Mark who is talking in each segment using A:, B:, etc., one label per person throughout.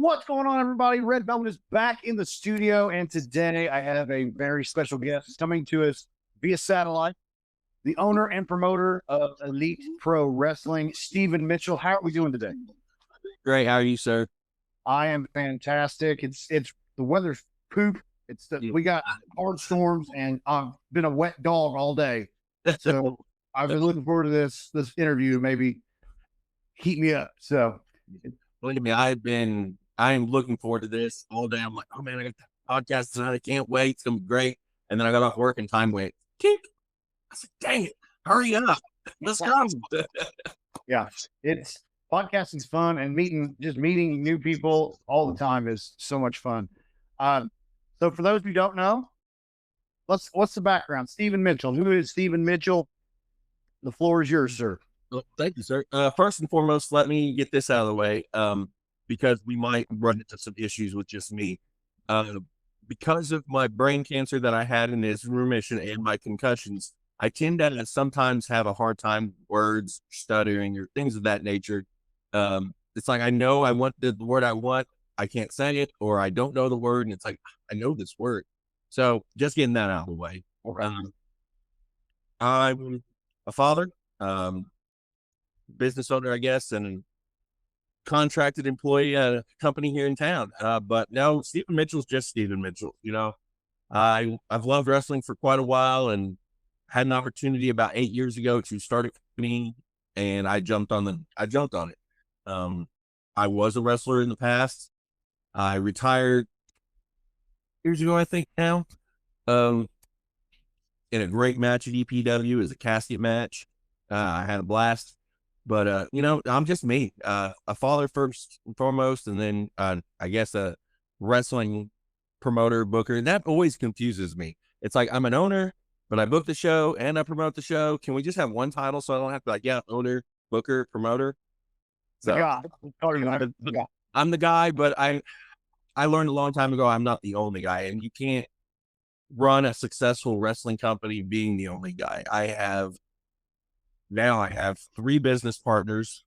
A: What's going on, everybody? Red Velvet is back in the studio, and today I have a very special guest coming to us via satellite, the owner and promoter of Elite Pro Wrestling, Stephen Mitchell. How are we doing today?
B: Great. How are you, sir?
A: I am fantastic. It's the weather's poop. We got hard storms, and I've been a wet dog all day. So I've been looking forward to this interview. Maybe heat me up. So
B: Believe me, I am looking forward to this all day. I'm like, oh man, I got the podcast tonight. I can't wait. It's gonna be great. And then I got off work and time wait. Tink. I said, dang it, hurry up. Let's go.
A: Yeah, it's podcasting's fun, and meeting new people all the time is so much fun. So for those who don't know, what's the background? Stephen Mitchell. Who is Stephen Mitchell? The floor is yours, sir.
B: Well, thank you, sir. First and foremost, let me get this out of the way, because we might run into some issues with just me. Because of my brain cancer that I had in its remission and my concussions, I tend to sometimes have a hard time words, stuttering, or things of that nature. It's like I know I want the word I want, I can't say it, or I don't know the word, and it's like I know this word. So just getting that out of the way. I'm a father, business owner, I guess, and contracted employee at a company here in town. But no, Stephen Mitchell's just Stephen Mitchell. You know, I've loved wrestling for quite a while, and had an opportunity about 8 years ago to start a company, and I jumped on it. I was a wrestler in the past. I retired years ago, I think now, in a great match at EPW as a casket match. I had a blast, but you know, I'm just me, a father first and foremost, and then I guess a wrestling promoter, booker. And that always confuses me. It's like I'm an owner, but I book the show and I promote the show. Can we just have one title so I don't have to like, yeah, owner, booker, promoter? So I'm the guy, but I learned a long time ago I'm not the only guy, and you can't run a successful wrestling company being the only guy. I have 3 business partners,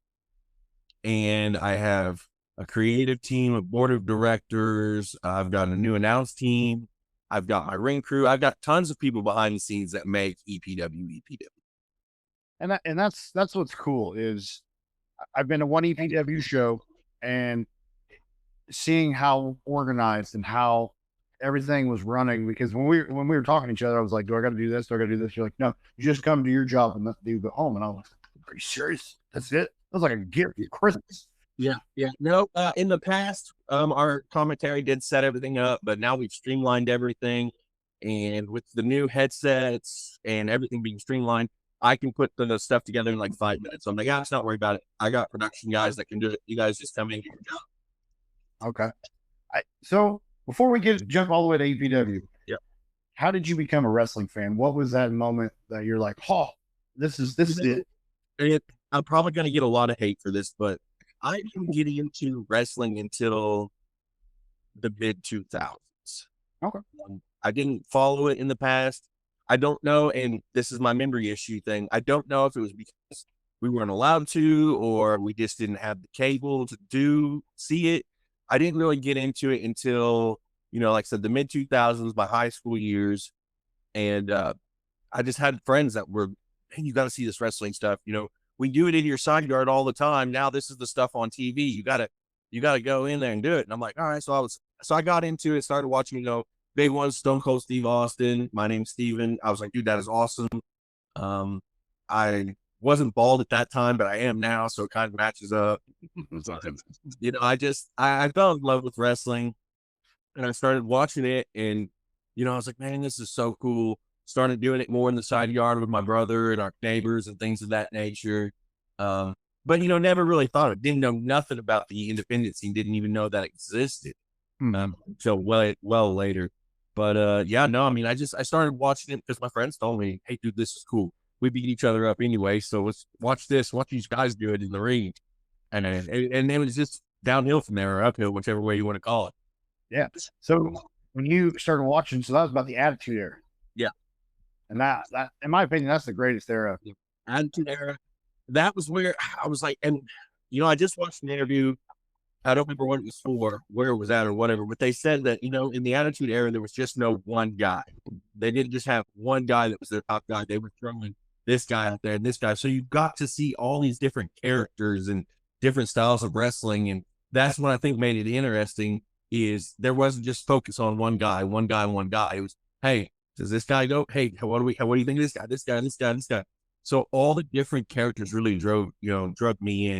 B: and I have a creative team, a board of directors. I've got a new announce team. I've got my ring crew. I've got tons of people behind the scenes that make EPW.
A: And that's what's cool is I've been to one EPW show, and seeing how organized and how everything was running, because when we were talking to each other, I was like, do I got to do this? Do I got to do this? You're like, no, you just come to your job and you go home. And I was like, are you serious? That's it? That was like a gift for Christmas.
B: Yeah. No, in the past, our commentary did set everything up, but now we've streamlined everything. And with the new headsets and everything being streamlined, I can put the stuff together in like 5 minutes. So I'm like, yeah, let's not worry about it. I got production guys that can do it. You guys just come in and do your job.
A: Okay. So before we jump all the way to EPW,
B: yeah,
A: how did you become a wrestling fan? What was that moment that you're like, oh, this is it?
B: I'm probably going to get a lot of hate for this, but I didn't get into wrestling until the mid 2000s.
A: Okay.
B: I didn't follow it in the past. I don't know, and this is my memory issue thing. I don't know if it was because we weren't allowed to, or we just didn't have the cable to see it. I didn't really get into it until, you know, like I said, the mid 2000s, my high school years. And I just had friends that were, hey, you got to see this wrestling stuff. You know, we do it in your side yard all the time. Now this is the stuff on TV. You gotta go in there and do it. And I'm like, all right. So I got into it, started watching, you know, big ones, Stone Cold Steve Austin. My name's Steven. I was like, dude, that is awesome. I wasn't bald at that time, but I am now, so it kind of matches up. You know, I fell in love with wrestling, and I started watching it, and you know, I was like, man, this is so cool. Started doing it more in the side yard with my brother and our neighbors and things of that nature. But you know, never really thought of it. Didn't know nothing about the independent scene. Didn't even know that existed until well later. But yeah, no, I mean, I started watching it because my friends told me, hey, dude, this is cool. We beat each other up anyway, so let's watch these guys do it in the ring. And it was just downhill from there, or uphill, whichever way you want to call it.
A: Yeah. So when you started watching, so that was about the Attitude Era.
B: Yeah.
A: And that in my opinion, that's the greatest era.
B: Attitude Era. That was where I was like, and you know, I just watched an interview I don't remember what it was for, where it was at or whatever, but they said that, in the Attitude Era, there was just no one guy. They didn't just have one guy that was their top guy. They were throwing this guy out there and this guy. So you got to see all these different characters and different styles of wrestling. And that's what I think made it interesting is there wasn't just focus on one guy, one guy, one guy. It was, hey, does this guy go? Hey, what do you think of this guy, this guy, this guy, this guy? So all the different characters really drug me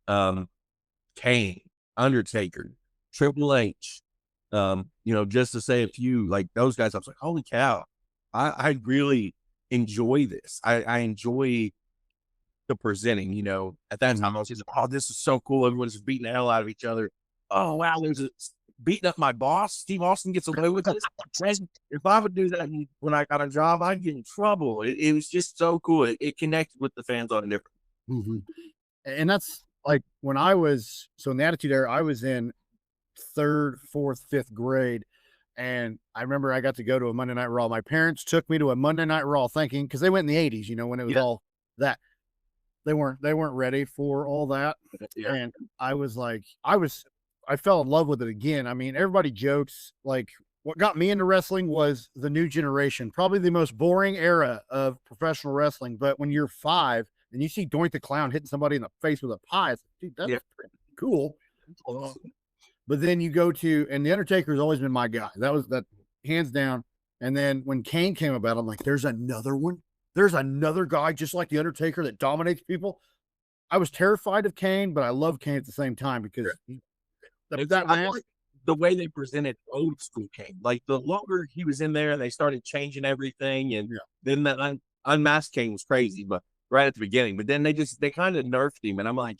B: in. Kane, Undertaker, Triple H, just to say a few, like those guys, I was like, holy cow, I really enjoy this. I enjoy the presenting, at that time I was just, oh, this is so cool. Everyone's just beating the hell out of each other. Oh, wow, there's a beating up my boss. Steve Austin gets away with this. If I would do that when I got a job, I'd get in trouble. It was just so cool. It connected with the fans on a different.
A: Mhm. And that's like when I was so in the Attitude Era, I was in third, fourth, fifth grade. And I remember I got to go to a Monday Night Raw. My parents took me to a Monday Night Raw thinking because they went in the 80s, when it was
B: Yeah,
A: all that. They weren't ready for all that.
B: yeah,
A: And I was like, I fell in love with it again. I mean, everybody jokes like what got me into wrestling was the new generation, probably the most boring era of professional wrestling. But when you're 5 and you see Doink the Clown hitting somebody in the face with a pie, it's like, dude, that's
B: yeah.
A: pretty cool. But then you go to, and the Undertaker's always been my guy. That was that hands down. And then when Kane came about, I'm like, there's another one. There's another guy just like the Undertaker that dominates people. I was terrified of Kane, but I love Kane at the same time because that
B: I
A: mask.
B: like the way they presented old school Kane. Like the longer he was in there, they started changing everything, and
A: Yeah.
B: then that unmasked Kane was crazy, but right at the beginning. But then they kind of nerfed him, and I'm like,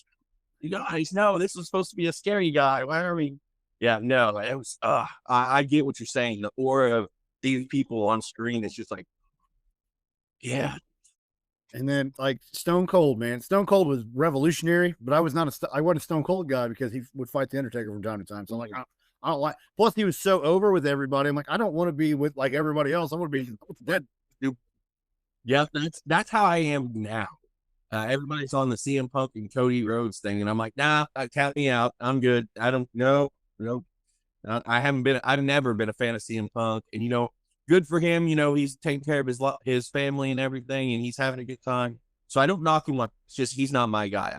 B: you guys, no, this was supposed to be a scary guy. Why are we? Yeah, no, it was. I get what you're saying. The aura of these people on screen is just like, yeah,
A: And then like Stone Cold, man. Stone Cold was revolutionary, but I wasn't a Stone Cold guy because he would fight the Undertaker from time to time. So I'm like, I don't like. Plus, he was so over with everybody. I'm like, I don't want to be with like everybody else. I want to be dead.
B: yeah. That's how I am now. Everybody's on the CM Punk and Cody Rhodes thing, and I'm like, nah, count me out. I'm good. I don't know. No, I haven't been. I've never been a fan of CM Punk, and good for him. He's taking care of his family and everything, and he's having a good time. So I don't knock him. It's just he's not my guy.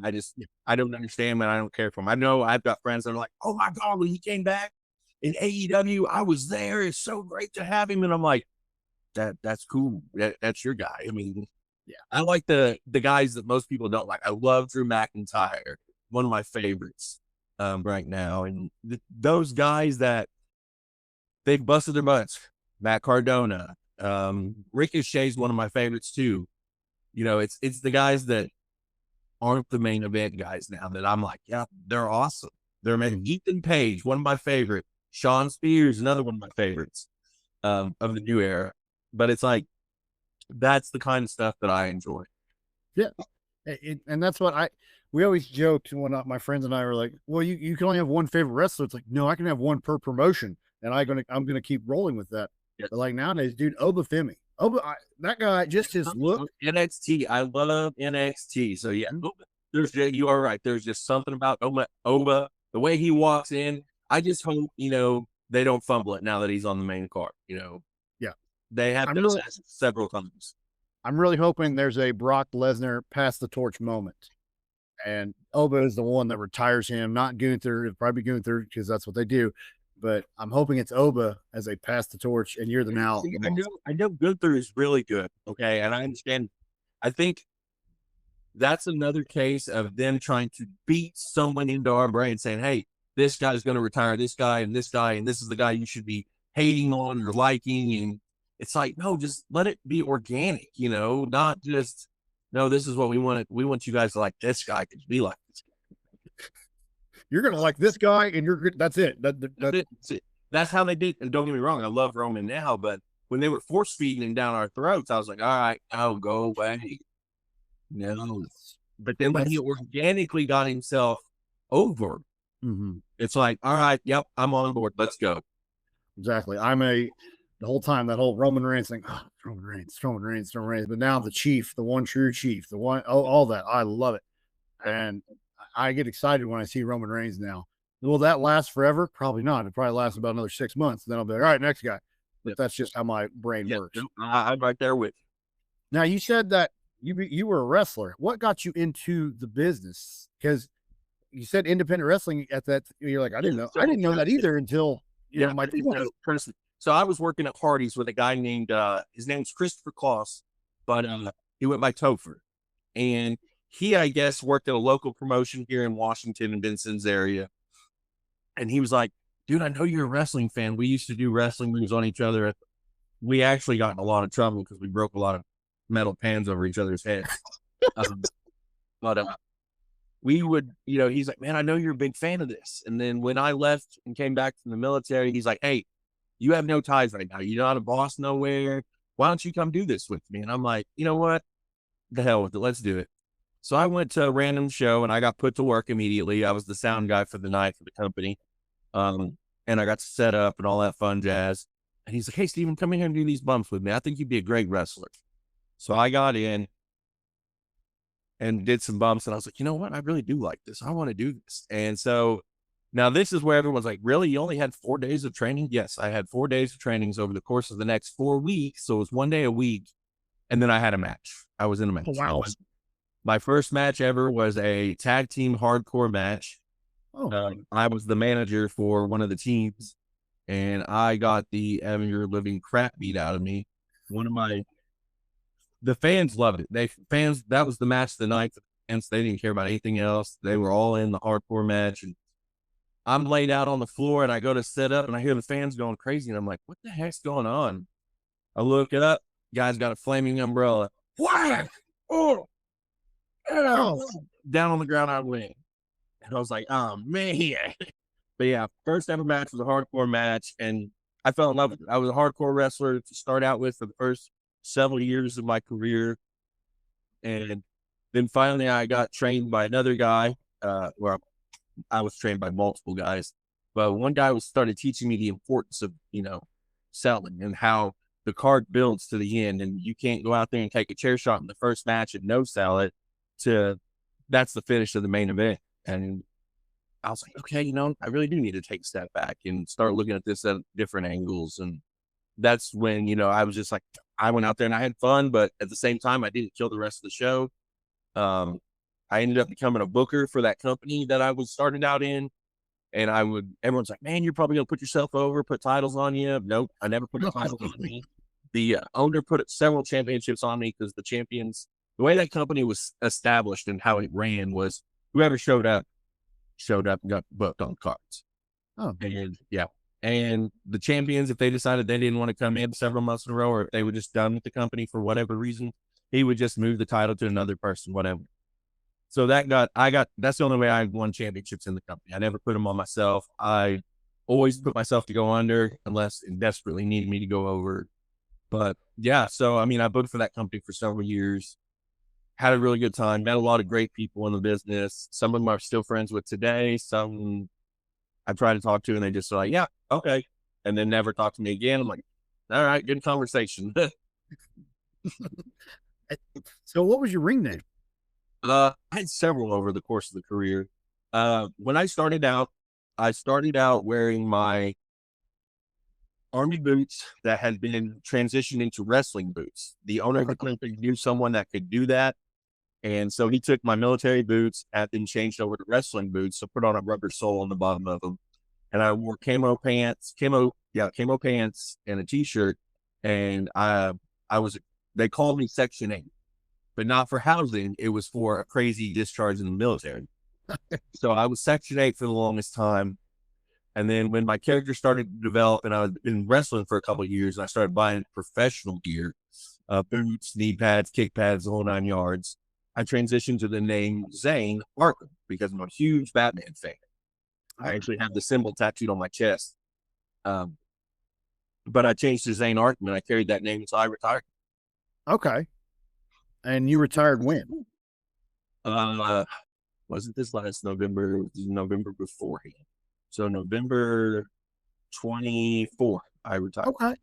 B: I don't understand him, and I don't care for him. I know I've got friends that are like, oh my god, when he came back in AEW, I was there. It's so great to have him, and I'm like, that's cool. That's your guy. I mean,
A: Yeah,
B: I like the guys that most people don't like. I love Drew McIntyre, one of my favorites right now, and those guys that they've busted their butts. Matt Cardona, Ricochet's one of my favorites too. It's the guys that aren't the main event guys now that I'm like, yeah, they're awesome. They're amazing. Ethan Page, one of my favorite. Sean Spears, another one of my favorites of the new era. But it's like that's the kind of stuff that I enjoy.
A: yeah. And that's what we always joked when my friends and I were like, well, you can only have one favorite wrestler. It's like, no, I can have one per promotion, and I'm gonna keep rolling with that.
B: Yes.
A: But like nowadays, dude, Obafemi, that guy, just his look.
B: NXT. I love NXT. So yeah, you are right. There's just something about Oba, the way he walks in. I just hope they don't fumble it now that he's on the main card.
A: Yeah,
B: They have
A: I'm
B: done
A: really,
B: that several times.
A: I'm really hoping there's a Brock Lesnar pass the torch moment, and Oba is the one that retires him, not Gunther. It'll probably be Gunther because that's what they do. But I'm hoping it's Oba as they pass the torch, and you're the now.
B: See, I know Gunther is really good. Okay, and I understand. I think that's another case of them trying to beat someone into our brain, saying, "Hey, this guy's going to retire. This guy, and this guy, and this is the guy you should be hating on or liking." And it's like, no, just let it be organic. Not just no. This is what we want. We want you guys to like this guy to be like this.
A: You're gonna like this guy, and you're good. That's it.
B: That's it. That's how they did. And don't get me wrong, I love Roman now, but when they were force feeding him down our throats, I was like, all right, I'll go away. No. But then when he organically got himself over,
A: Mhm.
B: it's like, all right, yep, I'm on board. Let's go.
A: Exactly. The whole time that whole Roman Reigns thing. Oh, Roman Reigns, Roman Reigns, Roman Reigns. But now the chief, the one true chief, all that. I love it, and I get excited when I see Roman Reigns now. Will that last forever? Probably not. It probably lasts about another 6 months. Then I'll be like, all right, next guy. But
B: Yep.
A: that's just how my brain
B: Yeah,
A: works.
B: nope, I'm right there with you.
A: Now you said that you were a wrestler. What got you into the business? Because you said independent wrestling at that. You're like, I didn't know. I
B: So
A: didn't know that either until
B: yeah,
A: my 20s.
B: so I was working at Hardee's with a guy named his name's Christopher Kloss, but he went by Topher, and he, I guess, worked at a local promotion here in Washington and Vincent's area, and he was like, "Dude, I know you're a wrestling fan. We used to do wrestling moves on each other. We actually got in a lot of trouble because we broke a lot of metal pans over each other's heads." Um, but we would, he's like, "Man, I know you're a big fan of this." And then when I left and came back from the military, he's like, "Hey, you have no ties right now. You're not a boss nowhere. Why don't you come do this with me?" And I'm like, you know what? The hell with it. Let's do it. So I went to a random show and I got put to work immediately. I was the sound guy for the night for the company. Um, and I got to set up and all that fun jazz. And he's like, "Hey, Steven, come in here and do these bumps with me. I think you'd be a great wrestler." So I got in and did some bumps. And I was like, you know what? I really do like this. I want to do this. And so now this is where everyone's like, really? You only had 4 days of training? Yes, I had 4 days of trainings over the course of the next 4 weeks. So it was one day a week. And then I had a match. I was in a match.
A: Oh, wow.
B: My first match ever was a tag team hardcore match.
A: Oh,
B: I was the manager for one of the teams, and I got the ever living crap beat out of me. The fans loved it. That was the match of the night. And they didn't care about anything else. They were all in the hardcore match. And I'm laid out on the floor and I go to set up and I hear the fans going crazy. And I'm like, what the heck's going on? I look it up. Guy's got a flaming umbrella. What? Oh,
A: oh,
B: down on the ground I went. And I was like, oh man. But yeah, first ever match was a hardcore match. And I fell in love with it. I was a hardcore wrestler to start out with for the first several years of my career. And then finally I got trained by another guy, where I was trained by multiple guys, but one guy started teaching me the importance of, selling and how the card builds to the end. And you can't go out there and take a chair shot in the first match and no sell it that's the finish of the main event. And I was like, okay, I really do need to take a step back and start looking at this at different angles. And that's when, I was just like, I went out there and I had fun, but at the same time, I didn't kill the rest of the show. I ended up becoming a booker for that company that I was starting out in. And everyone's like, man, you're probably going to put yourself over, put titles on you. Nope, I never put a title on me. The owner put several championships on me because the way that company was established and how it ran was whoever showed up and got booked on cards.
A: oh,
B: And yeah. And the champions, if they decided they didn't want to come in several months in a row, or if they were just done with the company for whatever reason, he would just move the title to another person, whatever. So that's the only way I won championships in the company. I never put them on myself. I always put myself to go under unless it desperately needed me to go over. But yeah, so I booked for that company for several years, had a really good time, met a lot of great people in the business. Some of them I'm still friends with today. Some I try to talk to and they just are like, yeah, okay. And then never talk to me again. I'm like, all right, good conversation.
A: so what was your ring name?
B: I had several over the course of the career. When I started out wearing my army boots that had been transitioned into wrestling boots. The owner of the company knew someone that could do that. And so he took my military boots and then changed over to wrestling boots. So put on a rubber sole on the bottom of them. And I wore camo pants and a t-shirt. And they called me Section 8. But not for housing. It was for a crazy discharge in the military. So I was Section 8 for the longest time. And then when my character started to develop and I had been wrestling for a couple of years, and I started buying professional gear, boots, knee pads, kick pads, the whole 9 yards, I transitioned to the name Zane Arkham because I'm a huge Batman fan. I actually have the symbol tattooed on my chest. But I changed to Zane Arkham and I carried that name until I retired.
A: Okay. And you retired when?
B: Wasn't this last November? It was November beforehand. So November 24, I retired.
A: Okay.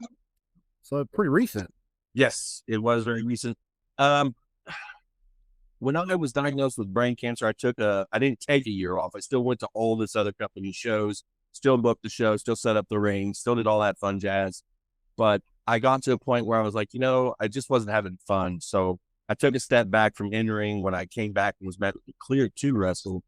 A: So pretty recent.
B: Yes, it was very recent. when I was diagnosed with brain cancer, I didn't take a year off. I still went to all this other company shows, still booked the show, still set up the ring, still did all that fun jazz. But I got to a point where I was like, I just wasn't having fun. So I took a step back from entering. When I came back and was cleared to wrestle,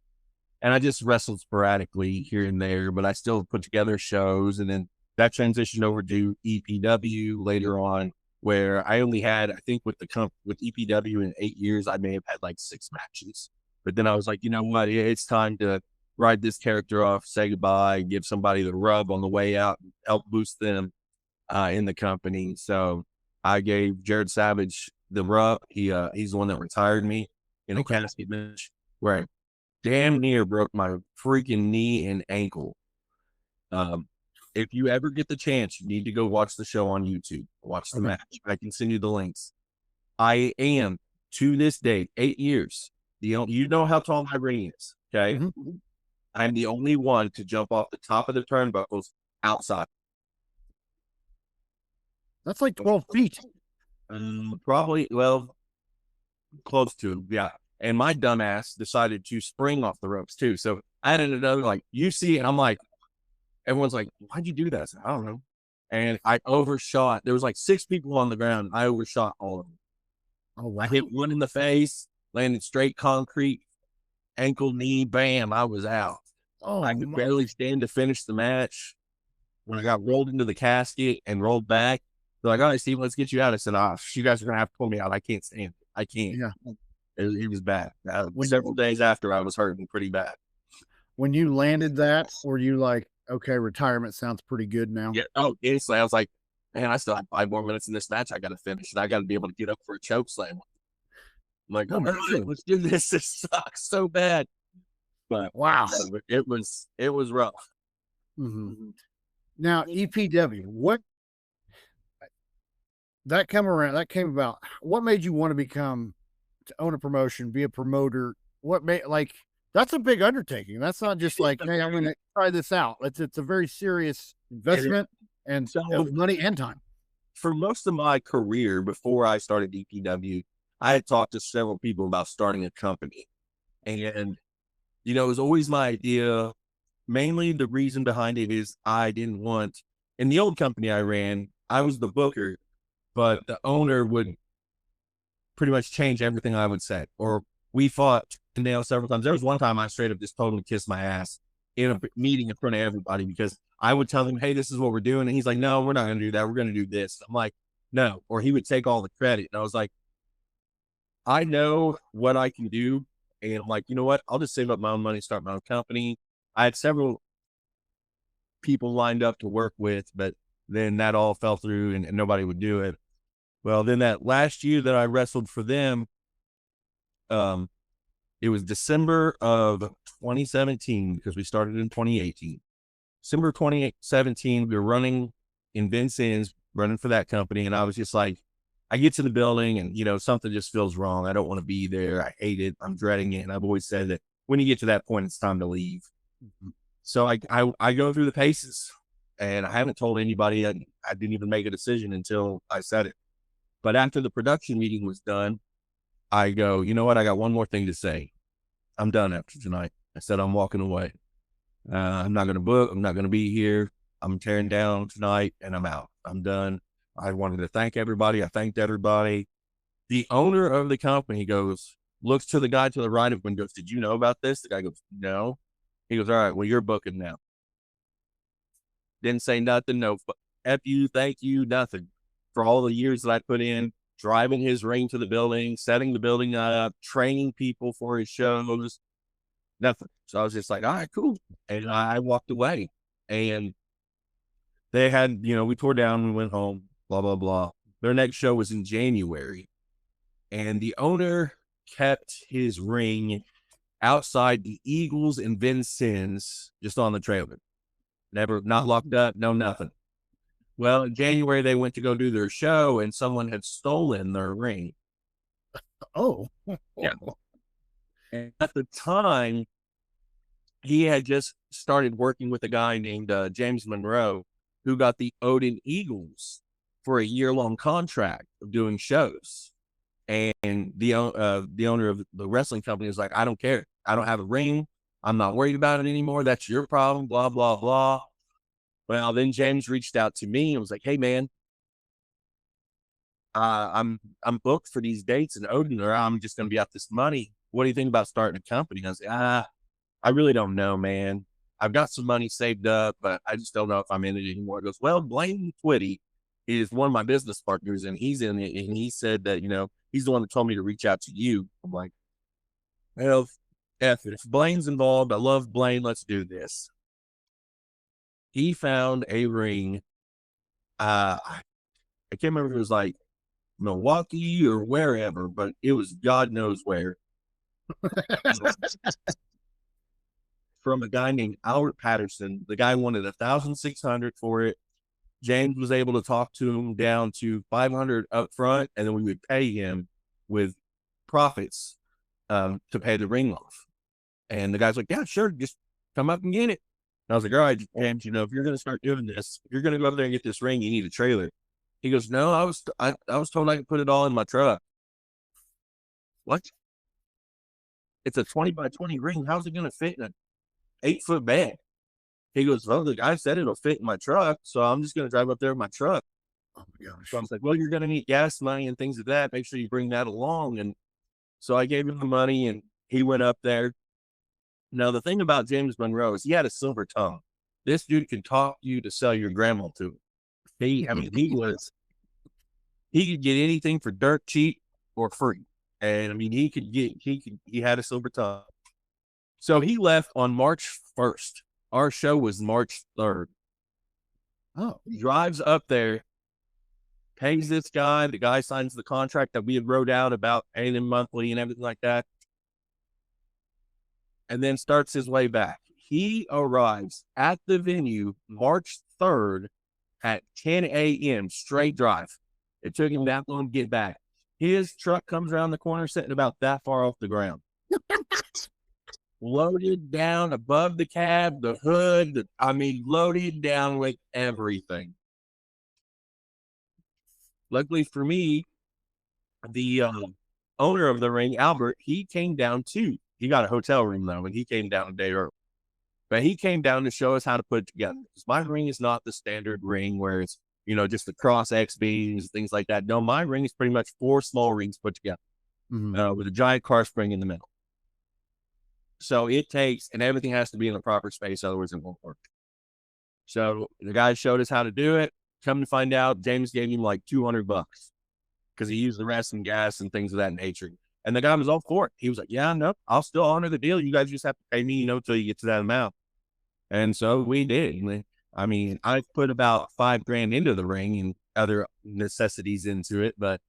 B: and I just wrestled sporadically here and there, but I still put together shows. And then that transitioned over to EPW later on, where I only had, I think with EPW in 8 years, I may have had like 6 matches. But then I was like, you know what? It's time to ride this character off, say goodbye, give somebody the rub on the way out, and help boost them in the company. So I gave Jared Savage the rub. He's the one that retired me in a casket match where I damn near broke my freaking knee and ankle. If you ever get the chance, you need to go watch the show on YouTube. Watch the match. I can send you the links. I am, to this day, 8 years. You know how tall my ring is, okay?
A: Mm-hmm.
B: I'm the only one to jump off the top of the turnbuckles outside.
A: That's like 12 feet.
B: Probably, well, close to, yeah. And my dumbass decided to spring off the ropes too. So I had another, like, you see, and I'm like, everyone's like, why'd you do that? I said, I don't know. And I overshot. There was like 6 people on the ground. I overshot all of them.
A: Oh, wow.
B: I hit one in the face, landed straight concrete, ankle, knee, bam, I was out.
A: Oh,
B: I could barely stand to finish the match. When I got rolled into the casket and rolled back, they're like, all right, Steve, let's get you out. I said, you guys are going to have to pull me out. I can't stand it. I can't.
A: Yeah.
B: It was bad. Several days after, I was hurting pretty bad.
A: When you landed that, were you like, okay, retirement sounds pretty good now?
B: Yeah. Oh, instantly, I was like, man, I still have 5 more minutes in this match. I got to finish, and I got to be able to get up for a choke slam. I'm like, all right, let's do this. This sucks so bad. But
A: wow,
B: it was rough.
A: Mm-hmm. Now, EPW, what that came about? What made you want to own a promotion, be a promoter? What made, like, that's a big undertaking. That's not just like, hey, I'm going to try this out. It's a very serious investment and money and time.
B: For most of my career before I started EPW, I had talked to several people about starting a company. And, it was always my idea. Mainly the reason behind it is I didn't want, in the old company I ran, I was the booker, but the owner would pretty much change everything I would say. Or we fought several times. There was one time I straight up just told him to kiss my ass in a meeting in front of everybody, because I would tell him, hey, this is what we're doing. And he's like, no, we're not going to do that. We're going to do this. I'm like, no. Or he would take all the credit. And I was like, I know what I can do. And I'm like, you know what? I'll just save up my own money, start my own company. I had several people lined up to work with, but then that all fell through and nobody would do it. Well, then that last year that I wrestled for them, it was December of 2017, because we started in 2018. December 2017, we were running in Vincennes, running for that company. And I was just like, I get to the building and, something just feels wrong. I don't want to be there. I hate it. I'm dreading it. And I've always said that when you get to that point, it's time to leave. So I go through the paces, and I haven't told anybody. I didn't even make a decision until I said it. But after the production meeting was done, I go, you know what? I got one more thing to say. I'm done after tonight. I said, I'm walking away. I'm not going to book. I'm not going to be here. I'm tearing down tonight, and I'm out. I'm done. I wanted to thank everybody. I thanked everybody. The owner of the company looks to the guy to the right of him and goes, did you know about this? The guy goes, no. He goes, all right, well, you're booking now. Didn't say nothing. No, F you, thank you, nothing. For all the years that I put in, driving his ring to the building, setting the building up, training people for his shows, nothing. So I was just like, all right, cool. And I walked away. And they had, we tore down, we went home, blah, blah, blah. Their next show was in January. And the owner kept his ring outside the Eagles and Vincennes, just on the trailer. Not locked up, no nothing. Well, in January, they went to go do their show, and someone had stolen their ring.
A: Oh.
B: Yeah. And at the time, he had just started working with a guy named James Monroe, who got the Odin Eagles for a year-long contract of doing shows. And the owner of the wrestling company was like, I don't care. I don't have a ring. I'm not worried about it anymore. That's your problem. Blah, blah, blah. Well, then James reached out to me and was like, hey man, I'm booked for these dates in Odin, or I'm just gonna be out this money. What do you think about starting a company? I was like, I really don't know, man. I've got some money saved up, but I just don't know if I'm in it anymore. He goes, well, Blaine Twitty is one of my business partners, and he's in it. And he said that, he's the one that told me to reach out to you. I'm like, well, F it. If Blaine's involved, I love Blaine. Let's do this. He found a ring. I can't remember if it was like Milwaukee or wherever, but it was God knows where. From a guy named Albert Patterson. The guy wanted 1,600 for it. James was able to talk to him down to 500 up front, and then we would pay him with profits to pay the ring off. And the guy's like, yeah, sure, just come up and get it. And I was like, all right, James, if you're going to start doing this, if you're going to go up there and get this ring, you need a trailer. He goes, no, I was told I could put it all in my truck. What? It's a 20 by 20 ring. How's it going to fit in an 8-foot bag? He goes, well, the guy said it'll fit in my truck, so I'm just going to drive up there with my truck.
A: Oh my gosh.
B: So I was like, well, you're going to need gas money and things like that. Make sure you bring that along. And so I gave him the money, and he went up there. Now, the thing about James Monroe is he had a silver tongue. This dude can talk you to sell your grandma to him. He could get anything for dirt cheap or free. And I mean, he had a silver tongue. So he left on March 1st. Our show was March 3rd.
A: Oh,
B: he drives up there, pays this guy. The guy signs the contract that we had wrote out about paying him monthly and everything like that. And then starts his way back. He arrives at the venue March 3rd at 10 a.m. straight drive. It took him that long to get back. His truck comes around the corner, sitting about that far off the ground. Loaded down above the cab, the hood, loaded down with everything. Luckily for me, the owner of the ring, Albert, he came down too. He got a hotel room though, and he came down a day early. But he came down to show us how to put it together. Because my ring is not the standard ring where it's, just the cross X beams, things like that. No, my ring is pretty much 4 small rings put together with a giant car spring in the middle. So it takes, and everything has to be in the proper space, otherwise it won't work. So the guy showed us how to do it. Come to find out, James gave him like $200 because he used the rest in gas and things of that nature. And the guy was all for it. He was like, yeah, no, I'll still honor the deal. You guys just have to pay me, until you get to that amount. And so we did. I mean, I put about $5,000 into the ring and other necessities into it. But,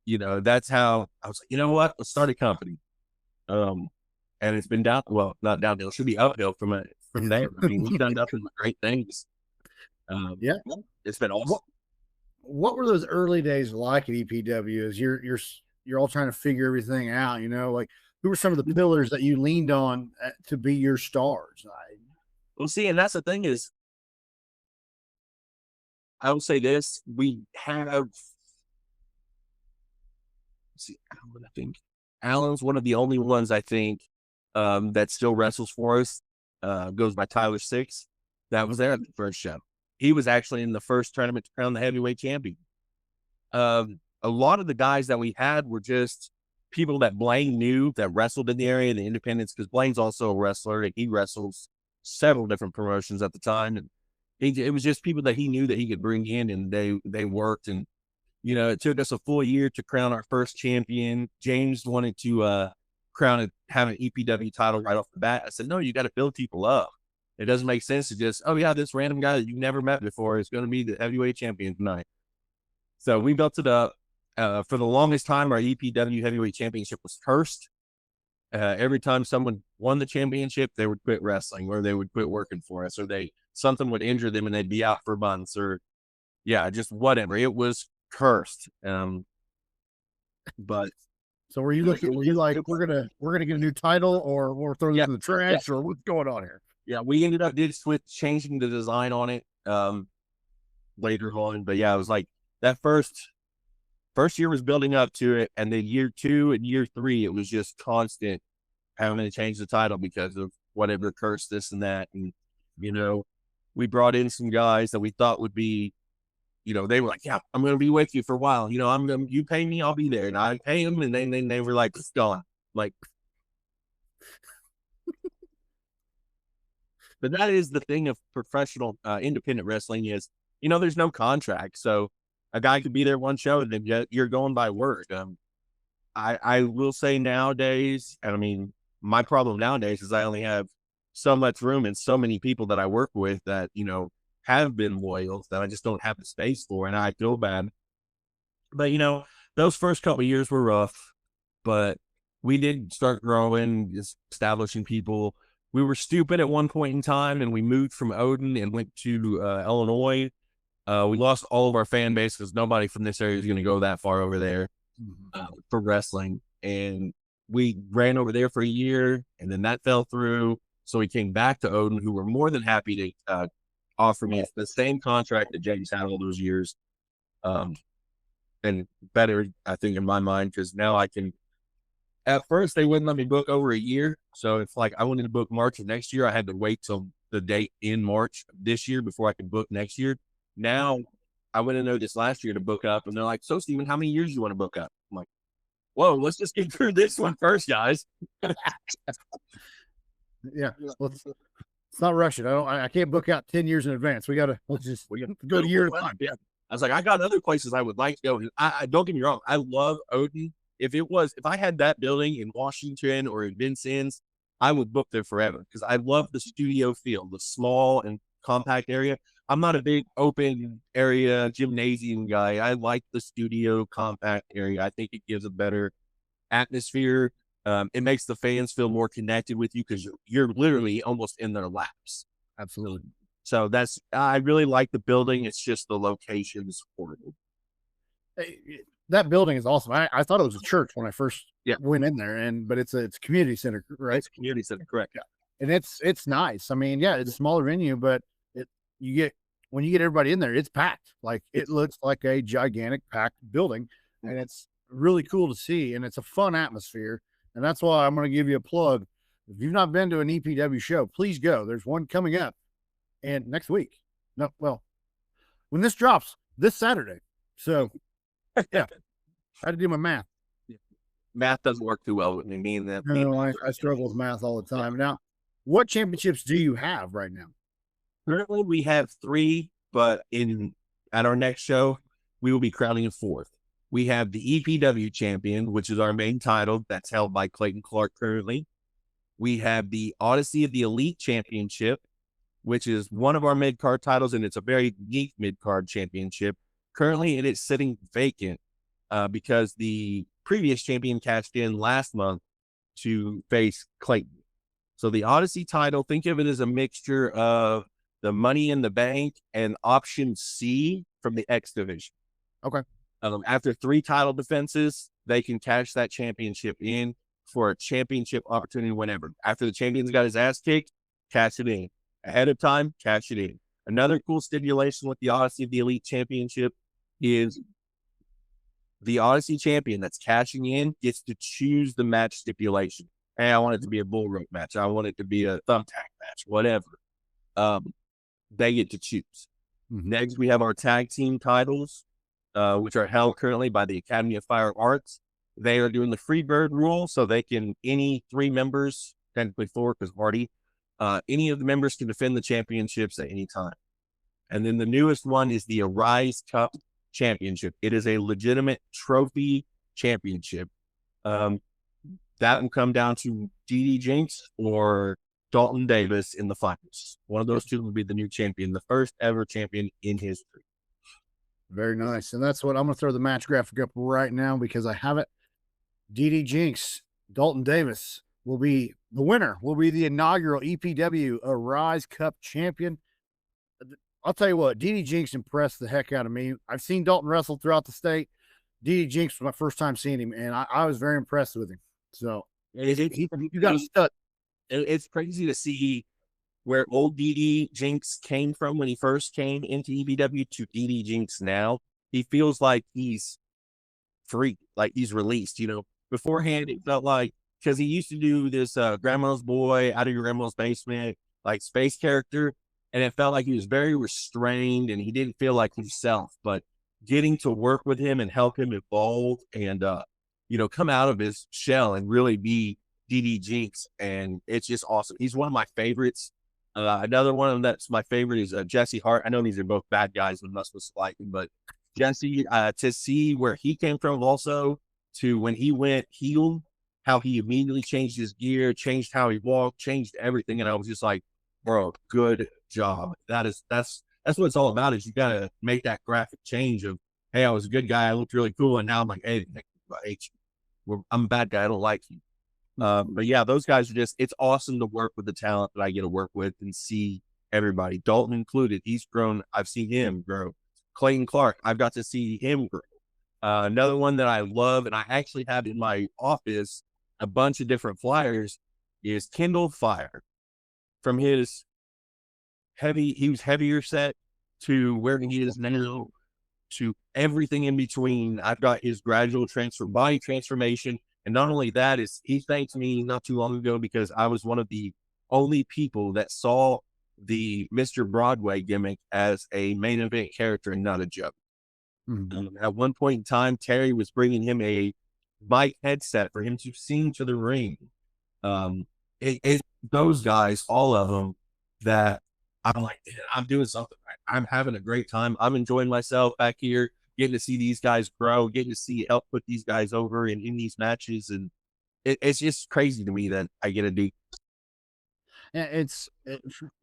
B: that's how I was like, you know what? Let's start a company. And it's been not downhill. It should be uphill from there. I mean, we've done nothing but great things.
A: yeah,
B: it's been awesome.
A: What were those early days like at EPW? As you're all trying to figure everything out, like who were some of the pillars that you leaned on to be your stars?
B: Well, see, and that's the thing is, I will say this: we have. See, Alan, I think Alan's one of the only ones I think that still wrestles for us. Goes by Tyler Six. That was there at the first show. He was actually in the first tournament to crown the heavyweight champion. A lot of the guys that we had were just people that Blaine knew that wrestled in the area, the independents, because Blaine's also a wrestler and he wrestles several different promotions at the time. And it was just people that he knew that he could bring in, and they worked. And, it took us a full year to crown our first champion. James wanted to have an EPW title right off the bat. I said, no, you got to build people up. It doesn't make sense to just, oh yeah, this random guy that you've never met before is going to be the heavyweight champion tonight. So we built it up. For the longest time, our EPW heavyweight championship was cursed. Every time someone won the championship, they would quit wrestling, or they would quit working for us, or something would injure them and they'd be out for months, or just whatever. It was cursed. But
A: so were you like, we're gonna get a new title, or we'll throw this in the trash, or what's going on here?
B: Yeah, we ended up changing the design on it later on. But yeah, it was like that first first year was building up to it, and then year 2 and year 3, it was just constant having to change the title because of whatever curse, this and that. And, you know, we brought in some guys that we thought would be, you know, they were like, yeah, I'm going to be with you for a while. You know, you pay me, I'll be there. And I pay them. And then they were like, it's gone. Like, but that is the thing of professional, independent wrestling is, you know, there's no contract. So a guy could be there one show and then you're going by word. I will say nowadays, and I mean, my problem nowadays is I only have so much room and so many people that I work with that, you know, have been loyal that I just don't have the space for. And I feel bad. But, you know, those first couple of years were rough, but we did start growing, establishing people. We were stupid at one point in time, and we moved from Odin and went to Illinois. We lost all of our fan base because nobody from this area is going to go that far over there for wrestling. And we ran over there for a year, and then that fell through. So we came back to Odin, who were more than happy to offer me the same contract that James had all those years. And better, I think, in my mind, because now I can. At first, they wouldn't let me book over a year. So it's like I wanted to book March of next year. I had to wait till the date in March this year before I could book next year. Now, I went to know this last year to book up, and they're like, so, Steven, how many years do you want to book up? I'm like, whoa, let's just get through this one first, guys.
A: Yeah. Let's not rush it. I can't book out 10 years in advance. Let's just go a year at a time.
B: Yeah. I was like, I got other places I would like to go. I don't get me wrong. I love Odin. If I had that building in Washington or in Vincennes, I would book there forever because I love the studio feel, the small and compact area. I'm not a big open area gymnasium guy. I like the studio compact area. I think it gives a better atmosphere. It makes the fans feel more connected with you because you're literally almost in their laps.
A: Absolutely.
B: So I really like the building. It's just the location is horrible.
A: That building is awesome. I thought it was a church when I first went in there, but it's a community center, right?
B: It's a community center, correct?
A: Yeah, and it's nice. I mean, yeah, it's a smaller venue, but when you get everybody in there, it's packed. Like it looks like a gigantic packed building, and it's really cool to see, and it's a fun atmosphere. And that's why I'm going to give you a plug. If you've not been to an EPW show, please go. There's one coming up, and next week. No, well, when this drops this Saturday. So. Yeah, I had to do my math.
B: Math doesn't work too well with me. Me and that.
A: No, I struggle with math all the time. Now, what championships do you have right now?
B: Currently, we have 3, but at our next show, we will be crowning a 4th. We have the EPW champion, which is our main title that's held by Clayton Clark currently. We have the Odyssey of the Elite Championship, which is one of our mid-card titles, and it's a very unique mid-card championship. Currently, it is sitting vacant because the previous champion cashed in last month to face Clayton. So the Odyssey title, think of it as a mixture of the Money in the Bank and option C from the X division.
A: Okay.
B: After 3 title defenses, they can cash that championship in for a championship opportunity whenever. After the champion's got his ass kicked, cash it in. Ahead of time, cash it in. Another cool stipulation with the Odyssey of the Elite Championship is the Odyssey champion that's cashing in gets to choose the match stipulation. Hey, I want it to be a bull rope match. I want it to be a thumbtack match, whatever. They get to choose. Next, we have our tag team titles, which are held currently by the Academy of Fire Arts. They are doing the free bird rule, so they can, any 3 members, technically 4 because Hardy, any of the members can defend the championships at any time. And then the newest one is the Arise Cup Championship. It is a legitimate trophy championship. That will come down to DD Jinx or Dalton Davis in the finals. One of those 2 will be the new champion, the first ever champion in history.
A: Very nice. And that's what I'm going to throw the match graphic up right now because I have it. DD Jinx, Dalton Davis will be the winner, will be the inaugural EPW Arise Cup champion. I'll tell you what, DD Jinx impressed the heck out of me. I've seen Dalton wrestle throughout the state. DD Jinx was my first time seeing him, and I was very impressed with him. So you got a stud.
B: It's crazy to see where old DD Jinx came from when he first came into EPW to DD Jinx now. He feels like he's free, like he's released. Beforehand it felt like because he used to do this grandma's boy out of your grandma's basement, like space character, and it felt like he was very restrained and he didn't feel like himself. But getting to work with him and help him evolve and come out of his shell and really be DD Jinx, and it's just awesome. He's one of my favorites. Another one of them that's my favorite is Jesse Hart. I know these are both bad guys, and I'm not supposed to like him, but Jesse, to see where he came from, also to when he went heel, how he immediately changed his gear, changed how he walked, changed everything, and I was just like, bro, good job. That's what it's all about. Is you gotta make that graphic change of, hey, I was a good guy, I looked really cool, and now I'm like, hey, I hate you. I'm a bad guy, I don't like you. But yeah, those guys are it's awesome to work with the talent that I get to work with and see everybody, Dalton included. He's grown. I've seen him grow. Clayton Clark, I've got to see him grow. Another one that I love, and I actually have in my office a bunch of different flyers, is Kindle Fire. From his he was heavier set to where he is now to everything in between. I've got his gradual body transformation. And not only that, is he thanked me not too long ago because I was one of the only people that saw the Mr. Broadway gimmick as a main event character and not a joke. At one point in time, Terry was bringing him a mic headset for him to sing to the ring. Those guys, all of them, that I'm like, I'm doing something right. I'm having a great time. I'm enjoying myself back here, getting to see these guys grow, getting to see help put these guys over in these matches. And it's just crazy to me that I get to do.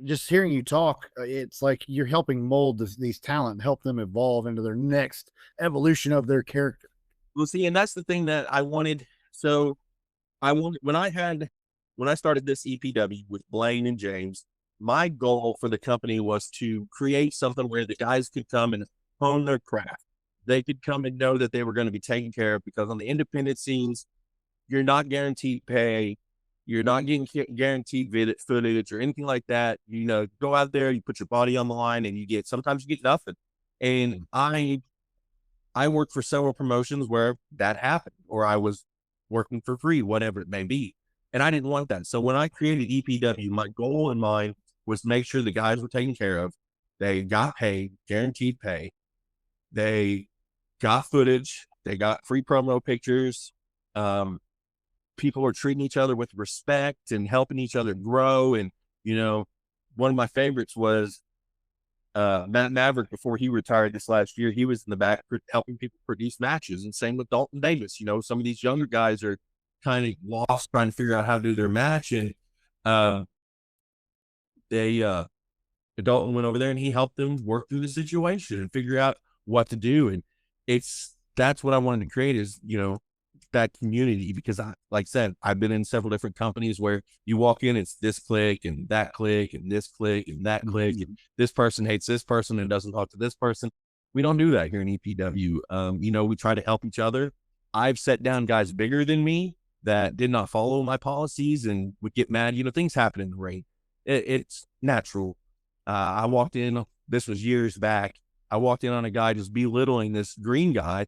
A: Just hearing you talk. It's like you're helping mold these talent, help them evolve into their next evolution of their character.
B: Well, see, and that's the thing that I wanted. So I wanted when I started this EPW with Blaine and James. My goal for the company was to create something where the guys could come and hone their craft. They could come and know that they were going to be taken care of, because on the independent scenes, you're not guaranteed pay. You're not getting guaranteed footage or anything like that. Go out there, you put your body on the line, and sometimes you get nothing. And I worked for several promotions where that happened, or I was working for free, whatever it may be. And I didn't want that. So when I created EPW, my goal in mind was to make sure the guys were taken care of. They got paid, guaranteed pay. They got footage. They got free promo pictures. People are treating each other with respect and helping each other grow. And, one of my favorites was Matt Maverick. Before he retired this last year, he was in the back helping people produce matches. And same with Dalton Davis. Some of these younger guys are kind of lost trying to figure out how to do their match. And Dalton went over there and he helped them work through the situation and figure out what to do. And that's what I wanted to create is, that community, because like I said, I've been in several different companies where you walk in, it's this click and that click and this click and that click. And this person hates this person and doesn't talk to this person. We don't do that here in EPW. We try to help each other. I've set down guys bigger than me that did not follow my policies and would get mad. Things happen in the ring. It's natural. I walked in, this was years back. I walked in on a guy just belittling this green guy,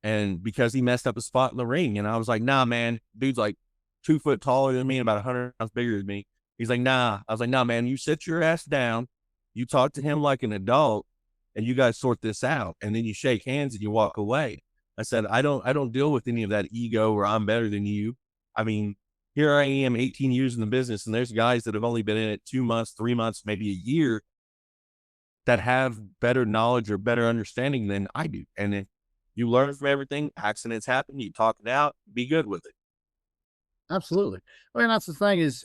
B: and because he messed up a spot in the ring. And I was like, nah, man, dude's like 2 foot taller than me and about 100 pounds bigger than me. He's like, nah. I was like, nah, man, you sit your ass down. You talk to him like an adult and you guys sort this out. And then you shake hands and you walk away. I said, I don't deal with any of that ego or I'm better than you. I mean, here I am 18 years in the business, and there's guys that have only been in it 2 months, 3 months, maybe a year, that have better knowledge or better understanding than I do. And if you learn from everything, accidents happen, you talk it out, be good with it.
A: Absolutely. I mean, that's the thing is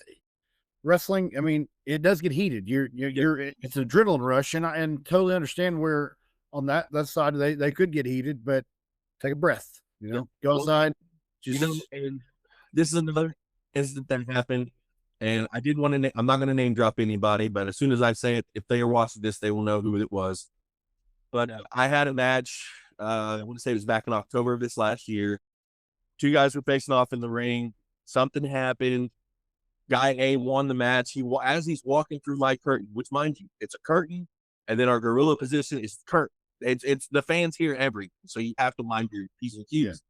A: wrestling. I mean, it does get heated. It's an adrenaline rush, and and totally understand where on that side they could get heated, but take a breath. Go outside.
B: And this is another incident that happened, and I did want to. I'm not going to name drop anybody, but as soon as I say it, if they are watching this, they will know who it was. But I had a match. I want to say it was back in October of this last year. 2 guys were facing off in the ring. Something happened. Guy A won the match. As he's walking through my curtain, which mind you, it's a curtain, and then our gorilla position is curtain. It's the fans hear everything, so you have to mind your P's and
A: Yeah.
B: Q's.